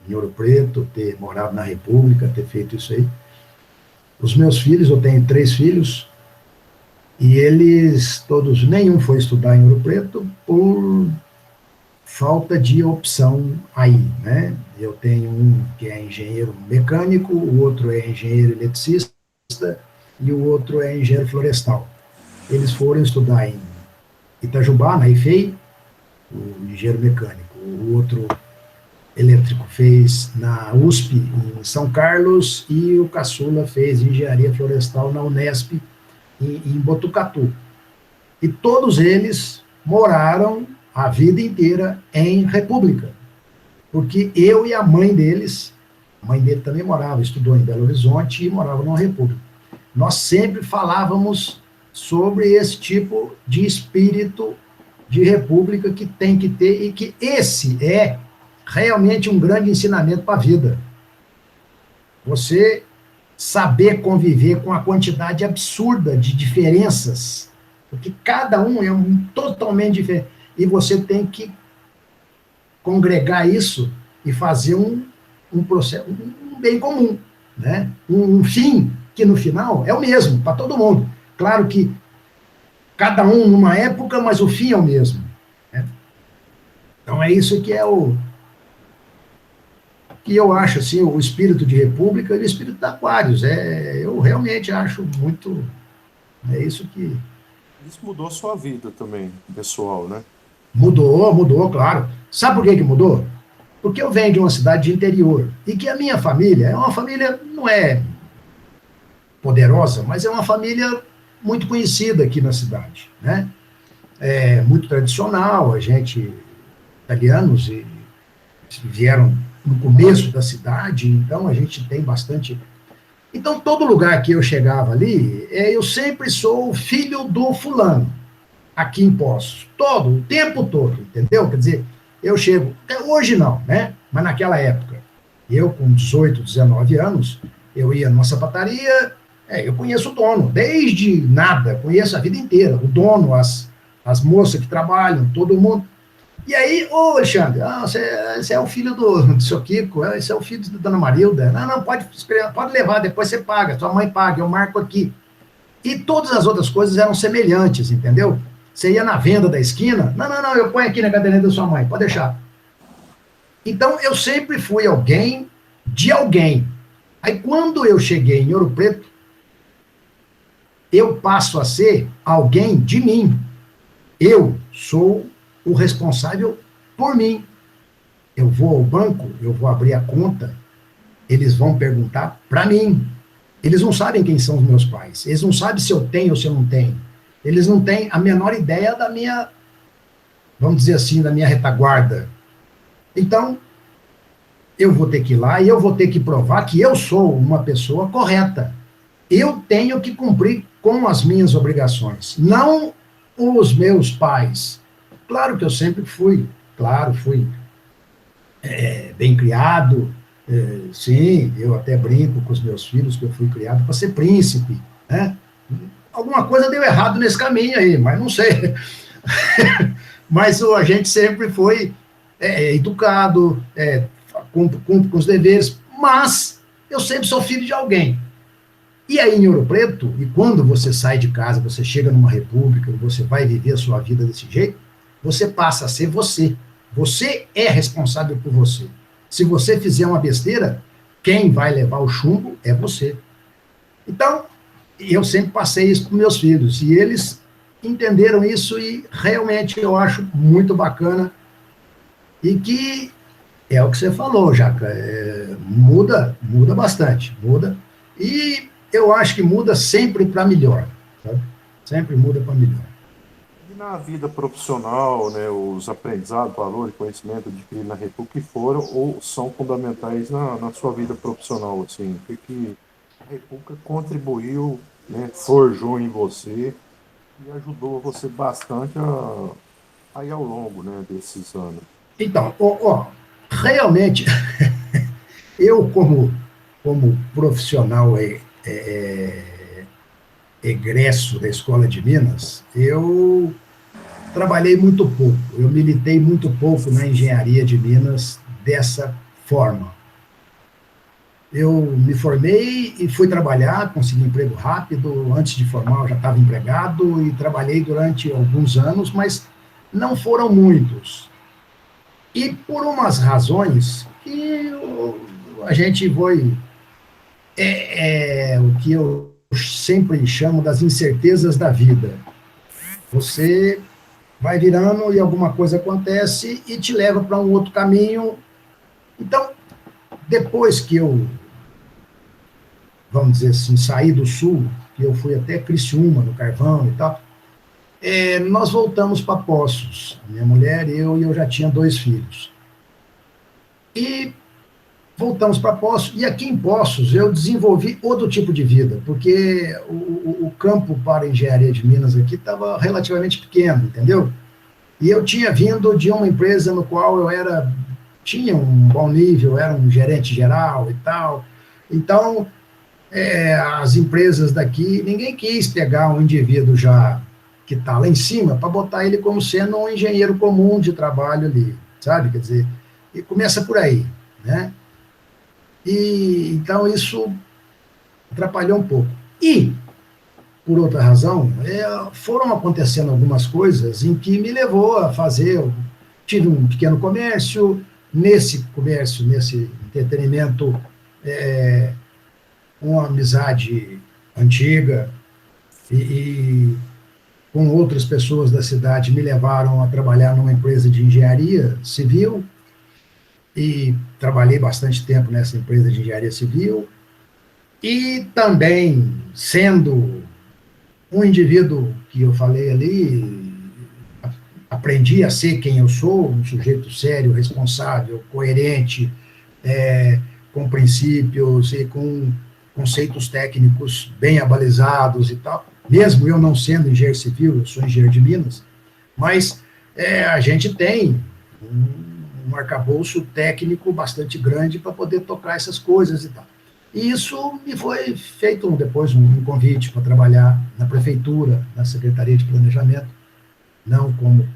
em Ouro Preto, ter morado na República, ter feito isso aí, os meus filhos, eu tenho 3 filhos, e eles todos, nenhum foi estudar em Ouro Preto por falta de opção aí, né? Eu tenho um que é engenheiro mecânico, o outro é engenheiro eletricista e o outro é engenheiro florestal. Eles foram estudar em Itajubá, na IFEI, o engenheiro mecânico, o outro elétrico fez na USP, em São Carlos, e o caçula fez engenharia florestal na Unesp, em Botucatu. E todos eles moraram a vida inteira em república. Porque eu e a mãe deles, a mãe dele também morava, estudou em Belo Horizonte e morava numa república. Nós sempre falávamos sobre esse tipo de espírito de república que tem que ter, e que esse é realmente um grande ensinamento para a vida. Você saber conviver com a quantidade absurda de diferenças, porque cada um é totalmente diferente, e você tem que congregar isso e fazer um processo, um bem comum, né? Um fim que no final é o mesmo para todo mundo. Claro que cada um numa época, mas o fim é o mesmo, né? Então é isso que é que eu acho assim, o espírito de república e o espírito da Aquários. Eu realmente acho muito, é isso que Isso mudou a sua vida também, pessoal, né? mudou, claro. Sabe por que mudou? Porque eu venho de uma cidade de interior e que a minha família é uma família, não é poderosa, mas é uma família muito conhecida aqui na cidade, né? É muito tradicional, a gente, italianos, e vieram no começo da cidade, então a gente tem bastante. Então, todo lugar que eu chegava ali, eu sempre sou o filho do fulano, aqui em Poços, o tempo todo, entendeu? Quer dizer, eu chego, hoje não, né? Mas naquela época, eu com 18, 19 anos, eu ia numa sapataria, eu conheço o dono, desde nada, conheço a vida inteira, o dono, as moças que trabalham, todo mundo. E aí, ô Alexandre, você é o filho do seu Kiko, esse é o filho da Dona Marilda. Não, pode levar, depois você paga, sua mãe paga, eu marco aqui. E todas as outras coisas eram semelhantes, entendeu? Você ia na venda da esquina, não, eu ponho aqui na caderneta da sua mãe, pode deixar. Então, eu sempre fui alguém de alguém. Aí, quando eu cheguei em Ouro Preto, eu passo a ser alguém de mim. Eu sou o responsável por mim. Eu vou ao banco, eu vou abrir a conta, eles vão perguntar para mim. Eles não sabem quem são os meus pais. Eles não sabem se eu tenho ou se eu não tenho. Eles não têm a menor ideia da minha, vamos dizer assim, da minha retaguarda. Então, eu vou ter que ir lá e eu vou ter que provar que eu sou uma pessoa correta. Eu tenho que cumprir com as minhas obrigações, não os meus pais. Claro que eu sempre fui bem criado, sim, eu até brinco com os meus filhos que eu fui criado para ser príncipe, né? Alguma coisa deu errado nesse caminho aí, mas não sei. Mas a gente sempre foi educado, cumpre com os deveres, mas eu sempre sou filho de alguém. E aí em Ouro Preto, e quando você sai de casa, você chega numa república, você vai viver a sua vida desse jeito, você passa a ser você. Você é responsável por você. Se você fizer uma besteira, quem vai levar o chumbo é você. Então, eu sempre passei isso para meus filhos, e eles entenderam isso, e realmente eu acho muito bacana, e que é o que você falou, Jaca, muda bastante, e eu acho que muda sempre para melhor, sabe? Sempre muda para melhor. E na vida profissional, né, os aprendizados, valor e conhecimento adquiridos na República foram ou são fundamentais na sua vida profissional, assim, o que a República contribuiu, né, forjou em você e ajudou você bastante aí ao longo, né, desses anos? Então, realmente, eu como profissional egresso da Escola de Minas, eu trabalhei muito pouco, eu militei muito pouco na engenharia de Minas dessa forma. Eu me formei e fui trabalhar, consegui emprego rápido, antes de formar eu já estava empregado e trabalhei durante alguns anos, mas não foram muitos. E por umas razões que a gente foi, o que eu sempre chamo das incertezas da vida. Você vai virando e alguma coisa acontece e te leva para um outro caminho. Então, depois que eu, vamos dizer assim, saí do Sul, que eu fui até Criciúma, no Carvão e tal, nós voltamos para Poços, minha mulher, e eu já tinha 2 filhos. E voltamos para Poços, e aqui em Poços eu desenvolvi outro tipo de vida, porque o campo para engenharia de Minas aqui estava relativamente pequeno, entendeu? E eu tinha vindo de uma empresa no qual tinha um bom nível, era um gerente geral e tal. Então, as empresas daqui, ninguém quis pegar um indivíduo já que está lá em cima para botar ele como sendo um engenheiro comum de trabalho ali, sabe? Quer dizer, e começa por aí, né? E então isso atrapalhou um pouco. E, por outra razão, foram acontecendo algumas coisas em que me levou a fazer. Eu tive um pequeno comércio, nesse entretenimento, uma amizade antiga e com outras pessoas da cidade me levaram a trabalhar numa empresa de engenharia civil e trabalhei bastante tempo nessa empresa de engenharia civil e também sendo um indivíduo que eu falei ali, aprendi a ser quem eu sou, um sujeito sério, responsável, coerente, com princípios e com conceitos técnicos bem abalizados e tal. Mesmo eu não sendo engenheiro civil, eu sou engenheiro de Minas, mas a gente tem um arcabouço técnico bastante grande para poder tocar essas coisas e tal. E isso me foi feito depois um convite para trabalhar na prefeitura, na Secretaria de Planejamento, não como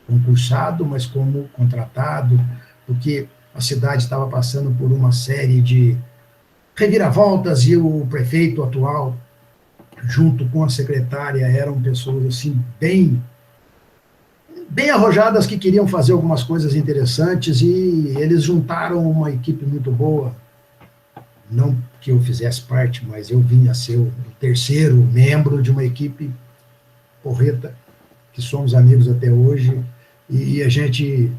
concursado, mas como contratado, porque a cidade estava passando por uma série de reviravoltas e o prefeito atual, junto com a secretária, eram pessoas assim bem arrojadas que queriam fazer algumas coisas interessantes e eles juntaram uma equipe muito boa. Não que eu fizesse parte, mas eu vim a ser o terceiro membro de uma equipe porreta, que somos amigos até hoje, e a gente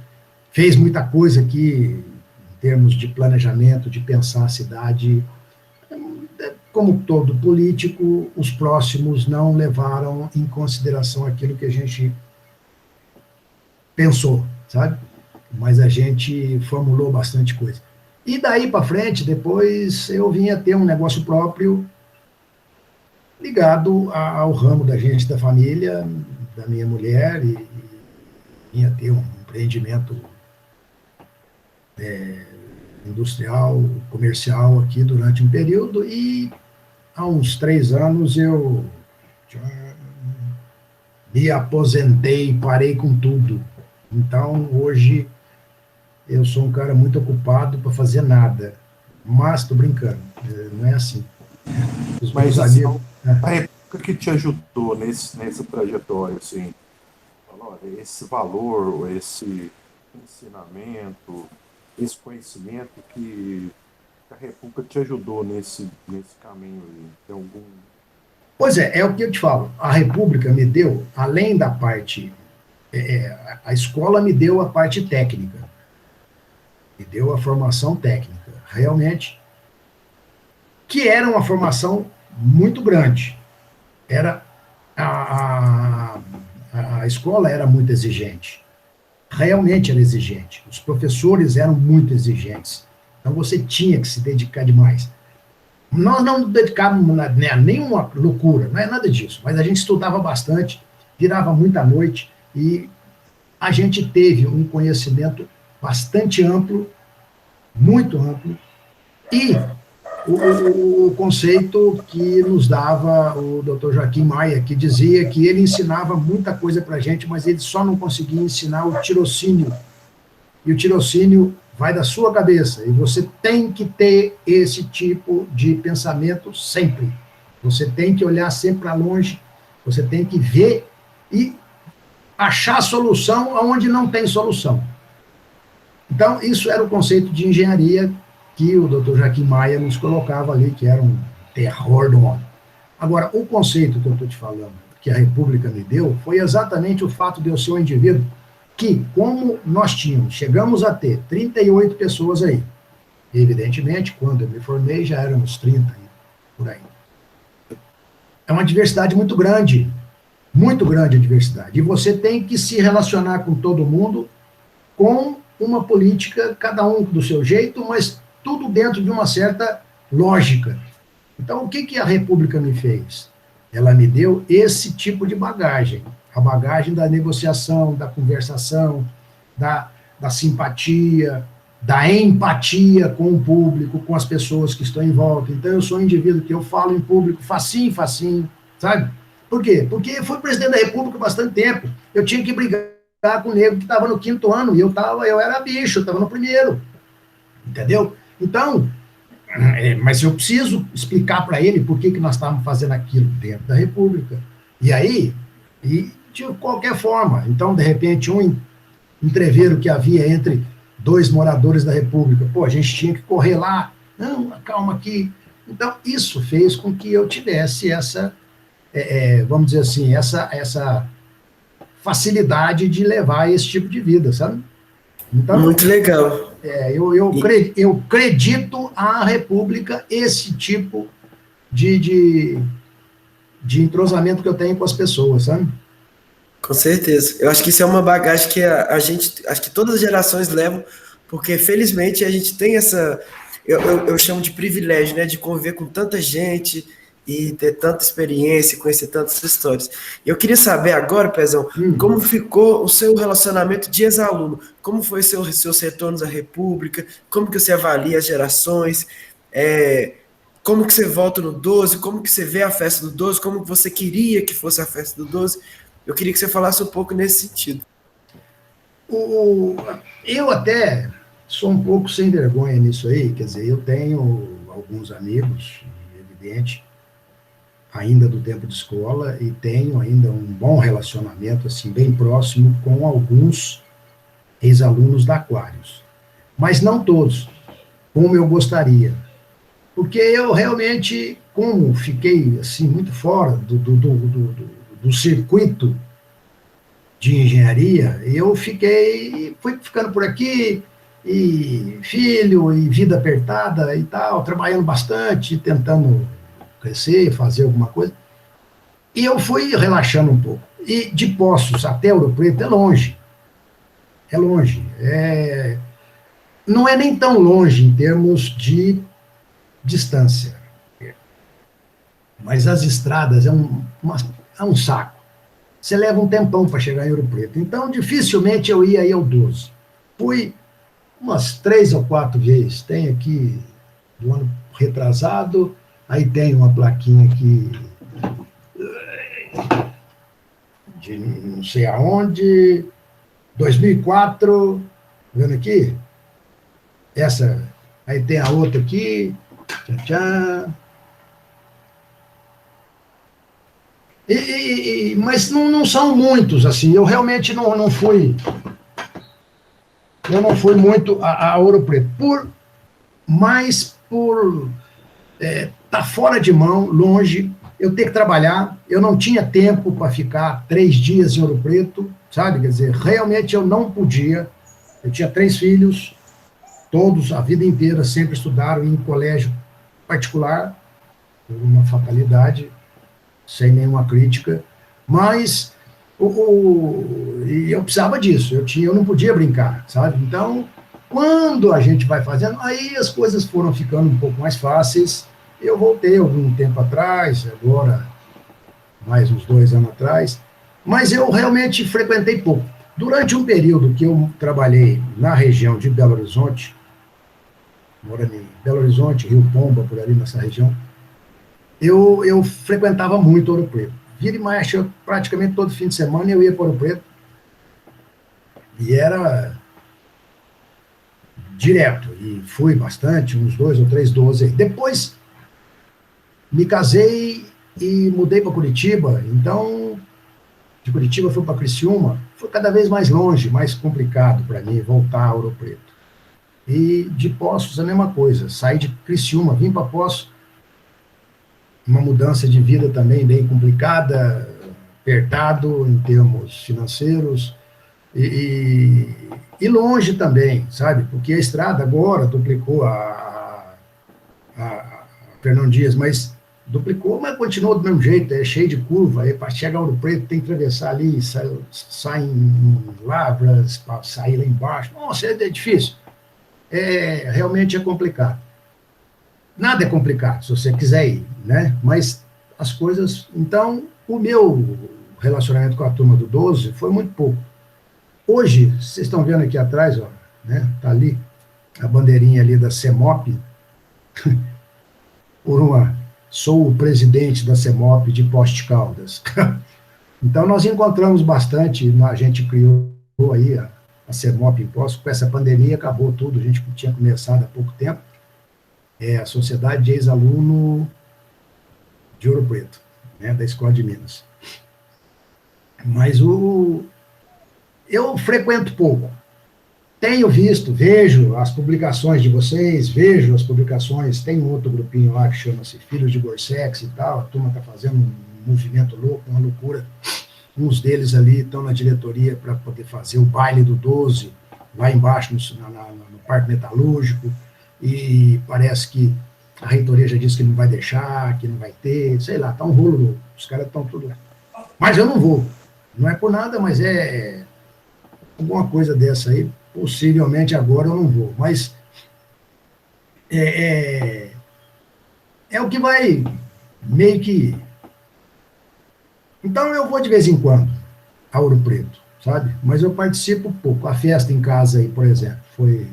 fez muita coisa aqui em termos de planejamento, de pensar a cidade. Como todo político, os próximos não levaram em consideração aquilo que a gente pensou, sabe? Mas a gente formulou bastante coisa. E daí para frente, depois, eu vim a ter um negócio próprio ligado ao ramo da gente, da família, da minha mulher, e vinha ter um empreendimento industrial, comercial aqui durante um período, e há uns 3 anos eu me aposentei, parei com tudo. Então, hoje, eu sou um cara muito ocupado para fazer nada. Mas, estou brincando, não é assim. Os meus amigos... A época que te ajudou nessa trajetória, assim, olha, esse valor, esse ensinamento, esse conhecimento que a República te ajudou nesse caminho aí, tem algum... Pois é o que eu te falo. A República me deu, além da parte... a escola me deu a parte técnica. Me deu a formação técnica, realmente, que era uma formação muito grande. A escola era muito exigente. Realmente era exigente. Os professores eram muito exigentes. Então você tinha que se dedicar demais. Nós não nos dedicávamos a nenhuma loucura, não é nada disso, mas a gente estudava bastante, virava muita noite e a gente teve um conhecimento bastante amplo, muito amplo, e o conceito que nos dava o Dr. Joaquim Maia, que dizia que ele ensinava muita coisa para a gente, mas ele só não conseguia ensinar o tirocínio. E o tirocínio vai da sua cabeça, e você tem que ter esse tipo de pensamento sempre. Você tem que olhar sempre para longe, você tem que ver e achar solução onde não tem solução. Então, isso era o conceito de engenharia que o Dr. Joaquim Maia nos colocava ali, que era um terror do mundo. Agora, o conceito que eu estou te falando, que a República me deu, foi exatamente o fato de eu ser um indivíduo que, como nós chegamos a ter 38 pessoas aí, Evidentemente, quando eu me formei, já éramos 30, por aí. É uma diversidade muito grande a diversidade. E você tem que se relacionar com todo mundo com uma política, cada um do seu jeito, mas tudo dentro de uma certa lógica. Então, o que a República me fez? Ela me deu esse tipo de bagagem, a bagagem da negociação, da conversação, da simpatia, da empatia com o público, com as pessoas que estão em volta. Então, eu sou um indivíduo que eu falo em público facinho, sabe? Por quê? Porque eu fui presidente da República há bastante tempo. Eu tinha que brigar com o negro que estava no 5º ano, e eu era bicho, eu estava no 1º. Entendeu? Então, mas eu preciso explicar para ele por que nós estávamos fazendo aquilo dentro da República. E aí, de qualquer forma, então, de repente, um entreveiro que havia entre 2 moradores da República, a gente tinha que correr lá, não, calma aqui. Então, isso fez com que eu tivesse essa, vamos dizer assim, essa facilidade de levar esse tipo de vida, sabe? Então, muito legal. Eu acredito à República esse tipo de entrosamento que eu tenho com as pessoas, sabe? Com certeza. Eu acho que isso é uma bagagem que a gente, acho que todas as gerações levam, porque felizmente a gente tem essa, eu chamo de privilégio, né, de conviver com tanta gente e ter tanta experiência, conhecer tantas histórias. Eu queria saber agora, Pezão, como ficou o seu relacionamento de ex-aluno? Como foi seus retornos à República? Como que você avalia as gerações? Como que você volta no 12? Como que você vê a festa do 12? Como que você queria que fosse a festa do 12? Eu queria que você falasse um pouco nesse sentido. Eu até sou um pouco sem vergonha nisso aí, quer dizer, eu tenho alguns amigos, evidente, ainda do tempo de escola, e tenho ainda um bom relacionamento, assim, bem próximo com alguns ex-alunos da Aquários. Mas não todos, como eu gostaria. Porque eu realmente, como fiquei, assim, muito fora do circuito de engenharia, eu fui ficando por aqui, e filho, e vida apertada e tal, trabalhando bastante, tentando crescer, fazer alguma coisa, e eu fui relaxando um pouco. E de Poços até Ouro Preto é longe, não é nem tão longe em termos de distância, mas as estradas é um saco. Você leva um tempão para chegar em Ouro Preto. Então, dificilmente eu ia aí ao 12. Fui umas 3 ou 4 vezes. Tem aqui, do ano retrasado, aí tem uma plaquinha aqui, de não sei aonde, 2004, vendo aqui? Essa, aí tem a outra aqui, tchan, tchan. Mas não são muitos, assim, eu realmente não fui muito a Ouro Preto, mas por tá fora de mão, longe, eu ter que trabalhar, eu não tinha tempo para ficar 3 dias em Ouro Preto, sabe, quer dizer, realmente eu não podia, eu tinha 3 filhos, todos, a vida inteira, sempre estudaram em colégio particular, por uma fatalidade, sem nenhuma crítica, mas e eu precisava disso, eu não podia brincar, sabe? Então, quando a gente vai fazendo, aí as coisas foram ficando um pouco mais fáceis. Eu voltei algum tempo atrás, agora mais uns 2 anos atrás, mas eu realmente frequentei pouco. Durante um período que eu trabalhei na região de Belo Horizonte, morando em Belo Horizonte, Rio Pomba, por ali nessa região, eu frequentava muito Ouro Preto. Vira e mexe, praticamente todo fim de semana eu ia para Ouro Preto. E era direto. E fui bastante, uns 2 ou 3 12. Depois me casei e mudei para Curitiba. Então, de Curitiba fui para Criciúma. Foi cada vez mais longe, mais complicado para mim voltar a Ouro Preto. E de Poços a mesma coisa. Saí de Criciúma, vim para Poços. Uma mudança de vida também bem complicada, apertado em termos financeiros, E longe também, sabe? Porque a estrada agora duplicou a Fernão Dias, mas duplicou, mas continuou do mesmo jeito, é cheio de curva, aí para chegar a Ouro Preto tem que atravessar ali, sai em Lavras, para sair lá embaixo. Nossa, é difícil. Realmente é complicado. Nada é complicado, se você quiser ir, né? Mas as coisas... Então, o meu relacionamento com a turma do 12 foi muito pouco. Hoje, vocês estão vendo aqui atrás, ó, né? Tá ali a bandeirinha ali da CEMOP. Sou o presidente da CEMOP de Poste Caldas. Então, nós encontramos bastante, a gente criou aí a CEMOP em Poços, com essa pandemia acabou tudo, a gente tinha começado há pouco tempo, a Sociedade de Ex-Aluno de Ouro Preto, né, da Escola de Minas. Mas eu frequento pouco. Tenho visto, vejo as publicações de vocês, vejo as publicações, tem um outro grupinho lá que chama-se Filhos de Gorsex e tal, a turma está fazendo um movimento louco, uma loucura. Uns deles ali estão na diretoria para poder fazer o baile do 12, lá embaixo no Parque Metalúrgico, e parece que a reitoria já disse que não vai deixar, que não vai ter, sei lá, tá um rolo louco, os caras estão tudo... Mas eu não vou, não é por nada, mas é alguma coisa dessa aí. Possivelmente agora eu não vou, mas é o que vai meio que... Então eu vou de vez em quando a Ouro Preto, sabe? Mas eu participo pouco. A festa em casa aí, por exemplo, foi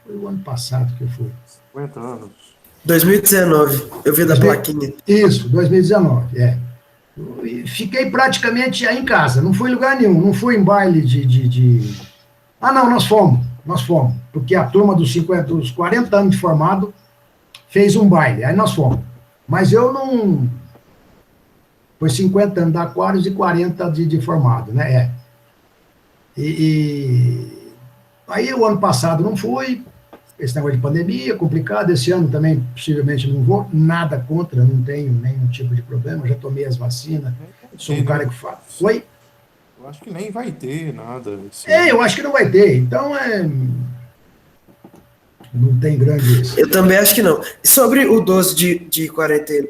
o ano passado que eu fui. 50 anos. 2019, eu vi da plaquinha. Isso, 2019, Fiquei praticamente aí em casa, não fui em lugar nenhum, não fui em baile de... Ah, não, nós fomos, porque a turma dos 40 anos de formado fez um baile, aí nós fomos. Mas eu não... Foi 50 anos da Aquários e 40 de formado, né? Aí o ano passado não fui, esse negócio de pandemia, complicado, esse ano também possivelmente não vou, nada contra, não tenho nenhum tipo de problema, já tomei as vacinas, sou um cara que fala... Oi? Eu acho que nem vai ter nada. Eu acho que não vai ter. Então, não tem grande... Eu também acho que não. Sobre o 12 de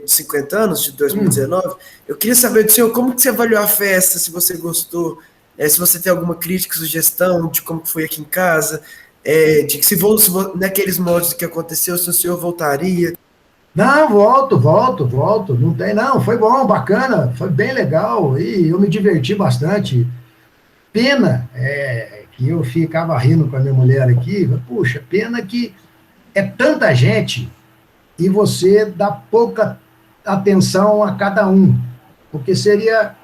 50 anos, de 2019, eu queria saber do senhor como que você avaliou a festa, se você gostou, se você tem alguma crítica, sugestão de como que foi aqui em casa, de que se naqueles moldes que aconteceu, se o senhor voltaria. Não, volto. Não tem, não. Foi bom, bacana, foi bem legal. E eu me diverti bastante. Pena que eu ficava rindo com a minha mulher aqui. Puxa, pena que é tanta gente e você dá pouca atenção a cada um. Porque seria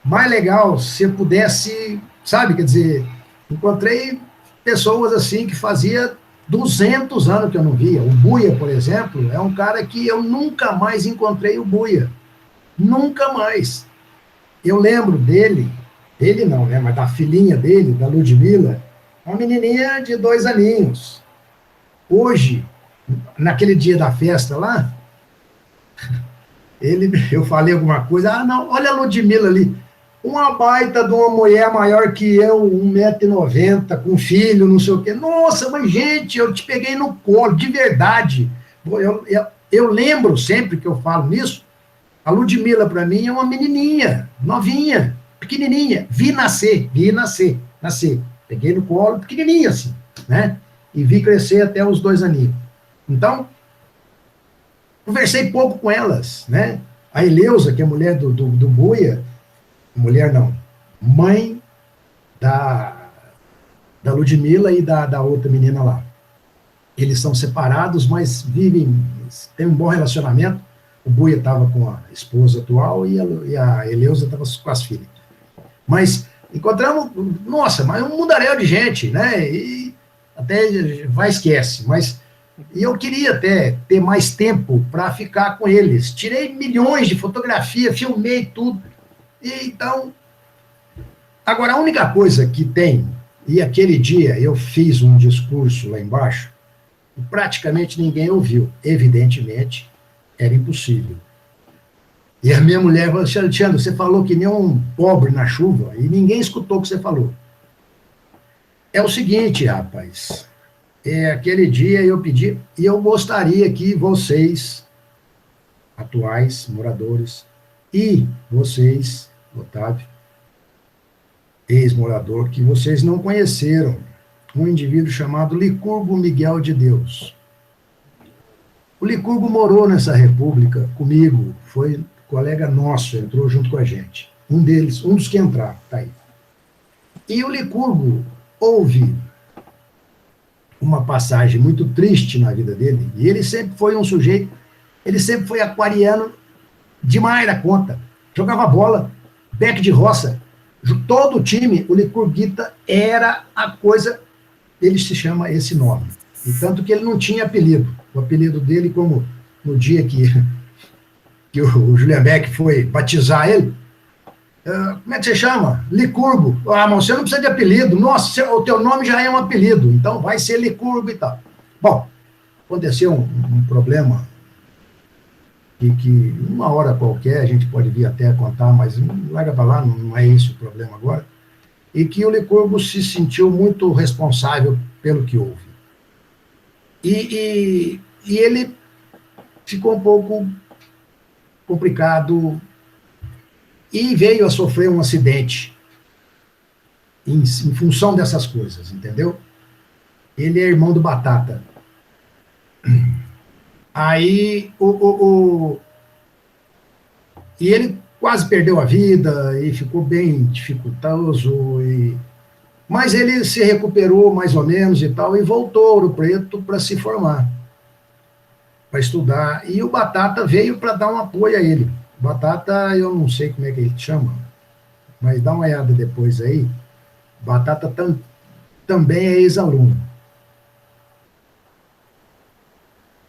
mais legal se pudesse, sabe? Quer dizer, encontrei pessoas assim que fazia 200 anos que eu não via. O Buia, por exemplo, é um cara que eu nunca mais encontrei o Buia. Nunca mais. Eu lembro dele não, né, mas da filhinha dele, da Ludmilla, uma menininha de 2 aninhos. Hoje, naquele dia da festa lá, eu falei alguma coisa, não, olha a Ludmilla ali, uma baita de uma mulher maior que eu, 1,90 m, com filho, não sei o quê. Nossa, mas gente, eu te peguei no colo, de verdade. Eu lembro sempre que eu falo nisso, a Ludmilla para mim é uma menininha, novinha, pequenininha. Vi nascer. Peguei no colo, pequenininha assim, né? E vi crescer até os 2 aninhos. Então, conversei pouco com elas, né? A Eleusa, que é mulher do Buia, mulher não, mãe da Ludmilla e da outra menina lá. Eles são separados, mas têm um bom relacionamento. O Buia estava com a esposa atual e a Eleusa estava com as filhas. Mas encontramos, nossa, mas um mundaréu de gente, né? E até vai esquece, mas eu queria até ter mais tempo para ficar com eles. Tirei milhões de fotografias, filmei tudo. Então, agora a única coisa que tem, e aquele dia eu fiz um discurso lá embaixo, e praticamente ninguém ouviu, evidentemente, era impossível. E a minha mulher falou, Alexandre, você falou que nem um pobre na chuva, e ninguém escutou o que você falou. é o seguinte, rapaz. Aquele dia eu pedi, e eu gostaria que vocês, atuais moradores, e vocês, Otávio, ex-morador, que vocês não conheceram um indivíduo chamado Licurgo Miguel de Deus. O Licurgo morou nessa república comigo, foi colega nosso, entrou junto com a gente. Um dos que entraram, tá aí. E o Licurgo houve uma passagem muito triste na vida dele, e ele sempre foi um sujeito, ele sempre foi aquariano demais da conta. Jogava bola, beck de roça, todo o time, o Licurguita era a coisa, ele se chama esse nome. E tanto que ele não tinha apelido. O apelido dele, como no dia que o Julian Beck foi batizar ele, como é que você chama? Licurgo. Ah, mas você não precisa de apelido. Nossa, o teu nome já é um apelido, então vai ser Licurgo e tal. Bom, aconteceu um problema que uma hora qualquer a gente pode vir até contar, mas larga para lá, não é esse o problema agora, e que o Licurgo se sentiu muito responsável pelo que houve. E ele ficou um pouco complicado e veio a sofrer um acidente em função dessas coisas, entendeu? Ele é irmão do Batata. Aí, e ele quase perdeu a vida e ficou bem dificultoso, mas ele se recuperou mais ou menos e tal, e voltou a Ouro Preto para se formar, para estudar. E o Batata veio para dar um apoio a ele. Batata, eu não sei como é que ele chama, mas dá uma olhada depois aí. Batata também é ex-aluno.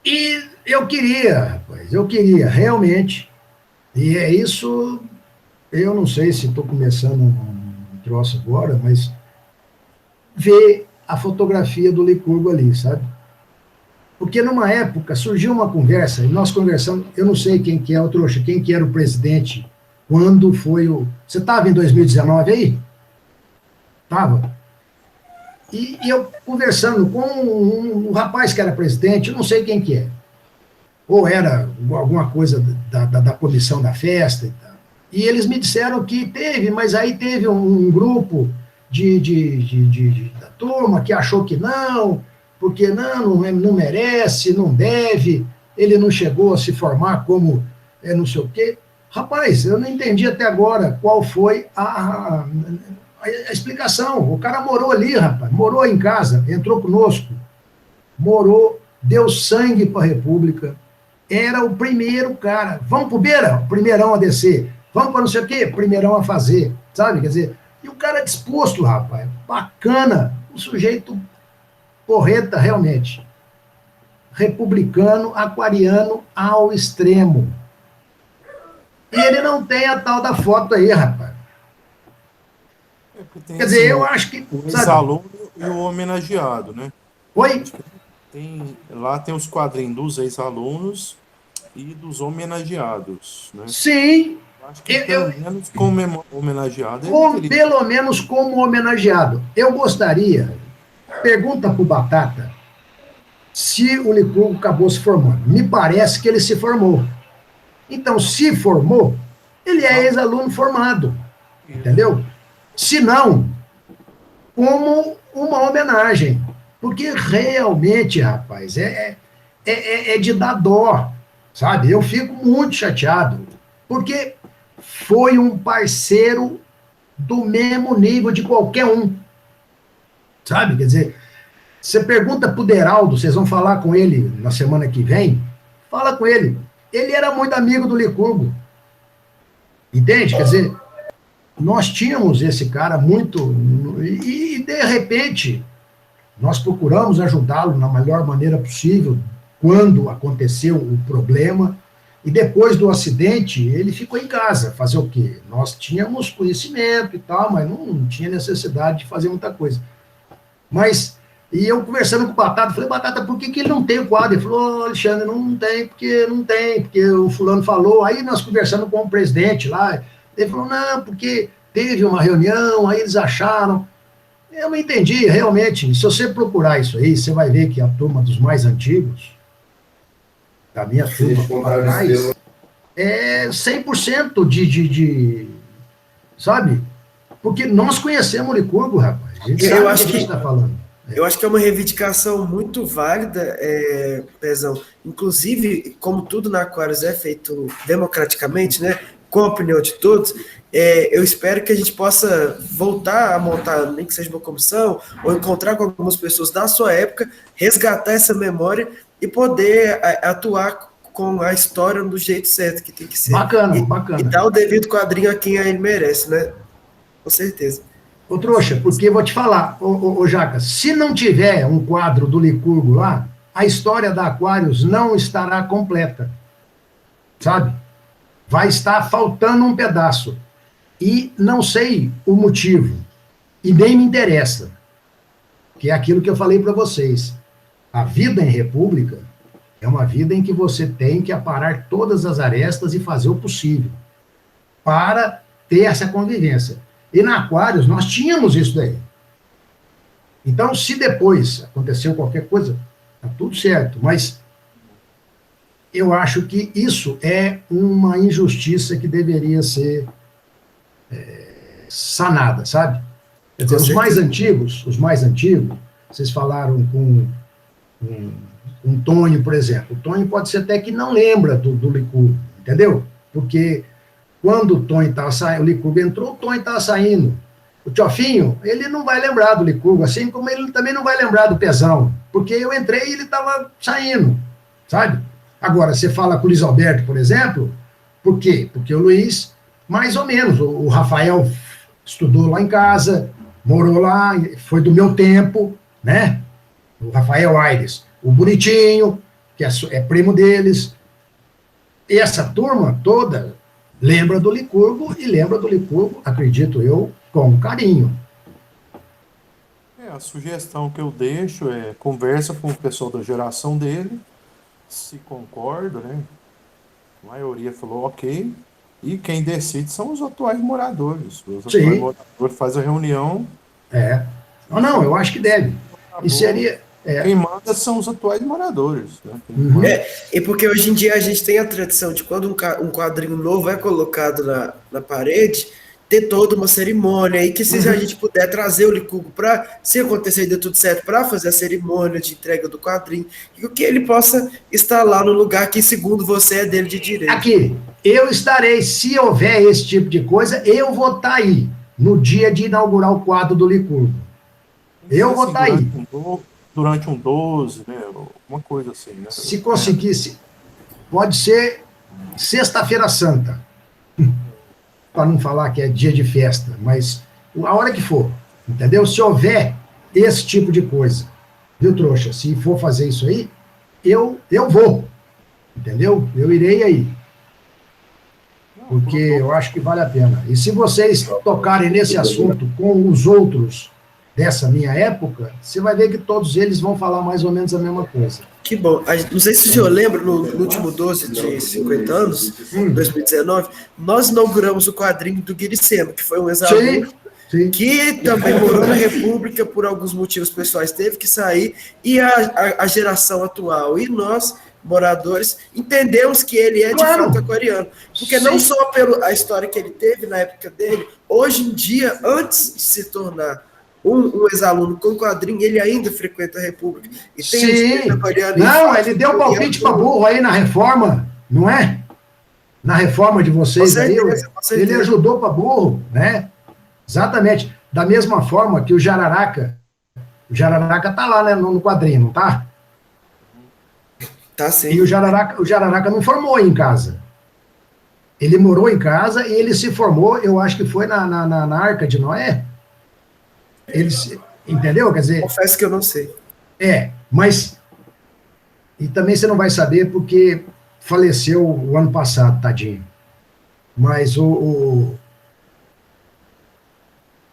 E eu queria, rapaz, realmente, e é isso, eu não sei se estou começando um troço agora, mas ver a fotografia do Licurgo ali, sabe? Porque numa época surgiu uma conversa, e nós conversamos, eu não sei quem que é o trouxa, quem que era o presidente, quando foi o... Você estava em 2019 aí? Estava. E eu conversando com um rapaz que era presidente, eu não sei quem que é, ou era alguma coisa da comissão da festa e tal. E eles me disseram que teve, mas aí teve um grupo da turma que achou que não, porque não merece, não deve, ele não chegou a se formar como não sei o quê. Rapaz, eu não entendi até agora qual foi a explicação. O cara morou ali, rapaz, morou em casa, entrou conosco, morou, deu sangue para a República, era o primeiro cara. Vamos pro Beira? O primeirão a descer. Vamos para não sei o quê? Primeirão a fazer, sabe? Quer dizer, e o cara disposto, rapaz, bacana, um sujeito porreta, realmente. Republicano, aquariano ao extremo. E ele não tem a tal da foto aí, rapaz. Quer dizer, eu acho que... O ex-aluno e o homenageado, né? Oi? Lá tem os quadrinhos dos ex-alunos e dos homenageados, né? Sim. Acho que pelo menos como homenageado. Pelo menos como homenageado. Eu gostaria... Pergunta para o Batata se o Licurgo acabou se formando. Me parece que ele se formou. Então, se formou, ele é ex-aluno formado. Entendeu? Se não, como uma homenagem. Porque realmente, rapaz, é de dar dó, sabe? Eu fico muito chateado, porque foi um parceiro do mesmo nível de qualquer um, sabe? Quer dizer, você pergunta pro Deraldo, vocês vão falar com ele na semana que vem, fala com ele. Ele era muito amigo do Licurgo, entende? Quer dizer, nós tínhamos esse cara muito... E de repente, nós procuramos ajudá-lo na melhor maneira possível quando aconteceu o problema. E depois do acidente, ele ficou em casa. Fazer o quê? Nós tínhamos conhecimento e tal, mas não tinha necessidade de fazer muita coisa. Mas, e eu conversando com o Batata, falei, Batata, por que ele não tem o quadro? Ele falou, Alexandre, não tem, porque o fulano falou. Aí nós conversando com o presidente lá, ele falou, não, porque teve uma reunião, aí eles acharam. Eu não entendi, realmente. Se você procurar isso aí, você vai ver que a turma dos mais antigos, da minha turma para trás, é 100% sabe? Porque nós conhecemos o Licurgo, rapaz. A gente sabe o que a gente está falando. Eu acho que é uma reivindicação muito válida, Pezão. Inclusive, como tudo na Aquarius é feito democraticamente, né, com a opinião de todos, eu espero que a gente possa voltar a montar, nem que seja uma comissão, ou encontrar com algumas pessoas da sua época, resgatar essa memória e poder atuar com a história do jeito certo que tem que ser. Bacana. E dar o devido quadrinho a quem ele merece, né? Com certeza. Ô, trouxa, porque eu vou te falar, ô Jaca, se não tiver um quadro do Licurgo lá, a história da Aquarius não estará completa, sabe? Vai estar faltando um pedaço. E não sei o motivo, e nem me interessa, que é aquilo que eu falei para vocês. A vida em república é uma vida em que você tem que aparar todas as arestas e fazer o possível para ter essa convivência. E na Aquarius nós tínhamos isso daí. Então, se depois aconteceu qualquer coisa, tá tudo certo, mas eu acho que isso é uma injustiça que deveria ser sanada, sabe? Quer dizer, os mais antigos, vocês falaram com um Tonho, por exemplo. O Tonho pode ser até que não lembra do Licurgo, entendeu? Porque quando o Tonho estava saindo, o Licurgo entrou, o Tonho estava saindo. O Tiofinho, ele não vai lembrar do Licurgo, assim como ele também não vai lembrar do Pezão, porque eu entrei e ele estava saindo, sabe? Agora, você fala com o Luiz Alberto, por exemplo, por quê? Porque o Luiz, mais ou menos, o Rafael estudou lá em casa, morou lá, foi do meu tempo, né? O Rafael Aires, o Bonitinho, que é primo deles. E essa turma toda lembra do Licurgo e lembra do Licurgo, acredito eu, com carinho. A sugestão que eu deixo é conversa com o pessoal da geração dele, se concorda, né? A maioria falou ok, e quem decide são os atuais moradores. Os atuais moradores fazem a reunião. Não, eu acho que deve. E seria... Quem manda são os atuais moradores. Né? E porque hoje em dia a gente tem a tradição de quando um quadrinho novo é colocado na parede, ter toda uma cerimônia, e que se a gente puder trazer o Licurgo para, se acontecer e der tudo certo, para fazer a cerimônia de entrega do quadrinho, e que ele possa estar lá no lugar que, segundo você, é dele de direito. Aqui, eu estarei, se houver esse tipo de coisa, eu vou estar aí, no dia de inaugurar o quadro do Licurgo. Eu vou estar aí. Durante um 12, né? Uma coisa assim, né? Se conseguisse, pode ser sexta-feira santa, para não falar que é dia de festa, mas a hora que for, entendeu? Se houver esse tipo de coisa, viu, trouxa? Se for fazer isso aí, eu vou, entendeu? Eu irei aí, porque eu acho que vale a pena. E se vocês tocarem nesse assunto com os outros dessa minha época, você vai ver que todos eles vão falar mais ou menos a mesma coisa. Que bom. Não sei se o senhor lembra, no último 12 de 50 anos, 2019, nós inauguramos o quadrinho do Guiricema, que foi um ex-aluno que também morou na República, por alguns motivos pessoais teve que sair, e a geração atual, e nós, moradores, entendemos que ele é de fato aquariano. Porque não só pela história que ele teve na época dele, hoje em dia, antes de se tornar um ex-aluno com quadrinho, ele ainda frequenta a República. E tem Não, ele deu palpite para burro aí na reforma, não é? Na reforma de vocês aí, ele ajudou para burro, né? Exatamente. Da mesma forma que o Jararaca tá lá, né, no quadrinho, não tá? Tá sim. E o Jararaca não formou em casa. Ele morou em casa e ele se formou, eu acho que foi na Arca de Noé. Entendeu? Quer dizer... Confesso que eu não sei. Mas... E também você não vai saber porque faleceu o ano passado, tadinho. Mas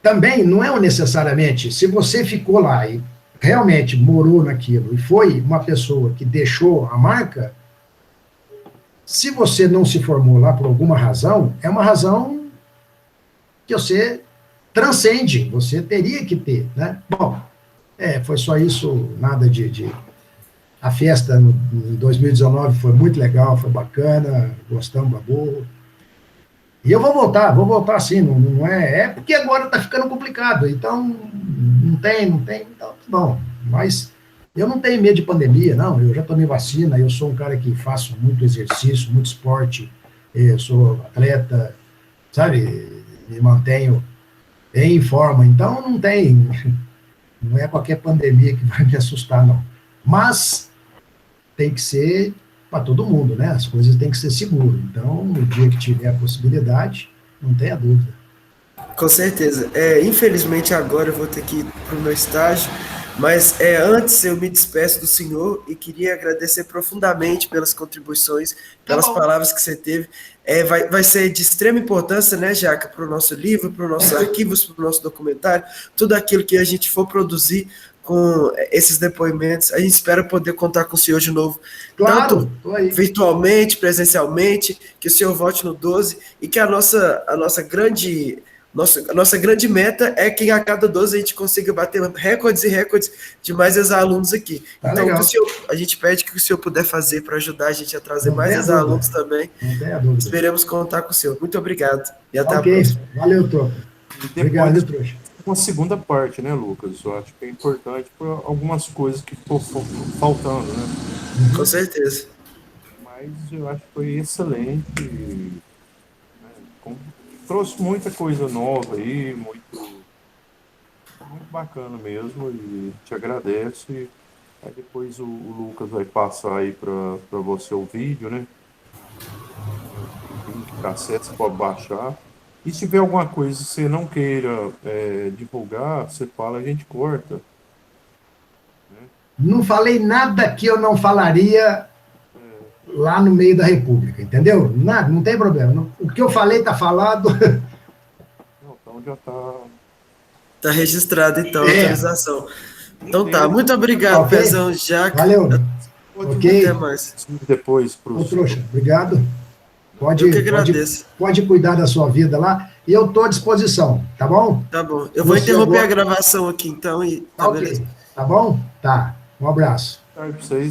também não é necessariamente... Se você ficou lá e realmente morou naquilo e foi uma pessoa que deixou a marca, se você não se formou lá por alguma razão, é uma razão que você transcende, você teria que ter, né? Bom, foi só isso, nada de... A festa em 2019 foi muito legal, foi bacana, gostamos, babou. E eu vou voltar sim, não é porque agora está ficando complicado, então não tem, então, bom, mas eu não tenho medo de pandemia, não, eu já tomei vacina, eu sou um cara que faço muito exercício, muito esporte, eu sou atleta, sabe, me mantenho em forma, então não é qualquer pandemia que vai me assustar, não. Mas tem que ser para todo mundo, né? As coisas têm que ser seguras. Então, no dia que tiver a possibilidade, não tenha dúvida. Com certeza. Infelizmente agora eu vou ter que ir para o meu estágio, mas antes eu me despeço do senhor e queria agradecer profundamente pelas contribuições, pelas palavras que você teve. Vai ser de extrema importância, né, Jaca, para o nosso livro, para os nossos arquivos, para o nosso documentário, tudo aquilo que a gente for produzir com esses depoimentos. A gente espera poder contar com o senhor de novo, Claro, tanto virtualmente, presencialmente, que o senhor volte no 12 e que a nossa grande meta é que a cada 12 a gente consiga bater recordes e recordes de mais ex-alunos aqui. Tá então, legal. a gente pede que o senhor puder fazer para ajudar a gente a trazer mais ex-alunos também. Não tenha dúvida. Esperemos contar com o senhor. Muito obrigado. E até a próxima. Valeu, tropa. Obrigado, viu, trouxa. Uma segunda parte, né, Lucas? Eu acho que é importante por algumas coisas que ficou faltando, né? Com certeza. Mas eu acho que foi excelente. Né? Trouxe muita coisa nova aí, muito bacana mesmo, e te agradece. Aí depois o Lucas vai passar aí para você o vídeo, né? O link para acesso, você pode baixar. E se tiver alguma coisa que você não queira divulgar, você fala, a gente corta. Né? Não falei nada que eu não falaria lá no meio da República, entendeu? Nada, não tem problema. O que eu falei está falado. Não, então já está... Está registrado, então, a autorização. Então tá, muito obrigado, Pezão, Jaca. Valeu. Ok. Até mais. Depois pro Ô, trouxa, obrigado. Eu que agradeço. Pode cuidar da sua vida lá e eu estou à disposição, tá bom? Tá bom. Eu vou interromper a gravação aqui, então, e tá ok. Beleza. Tá bom? Tá. Um abraço. Para vocês.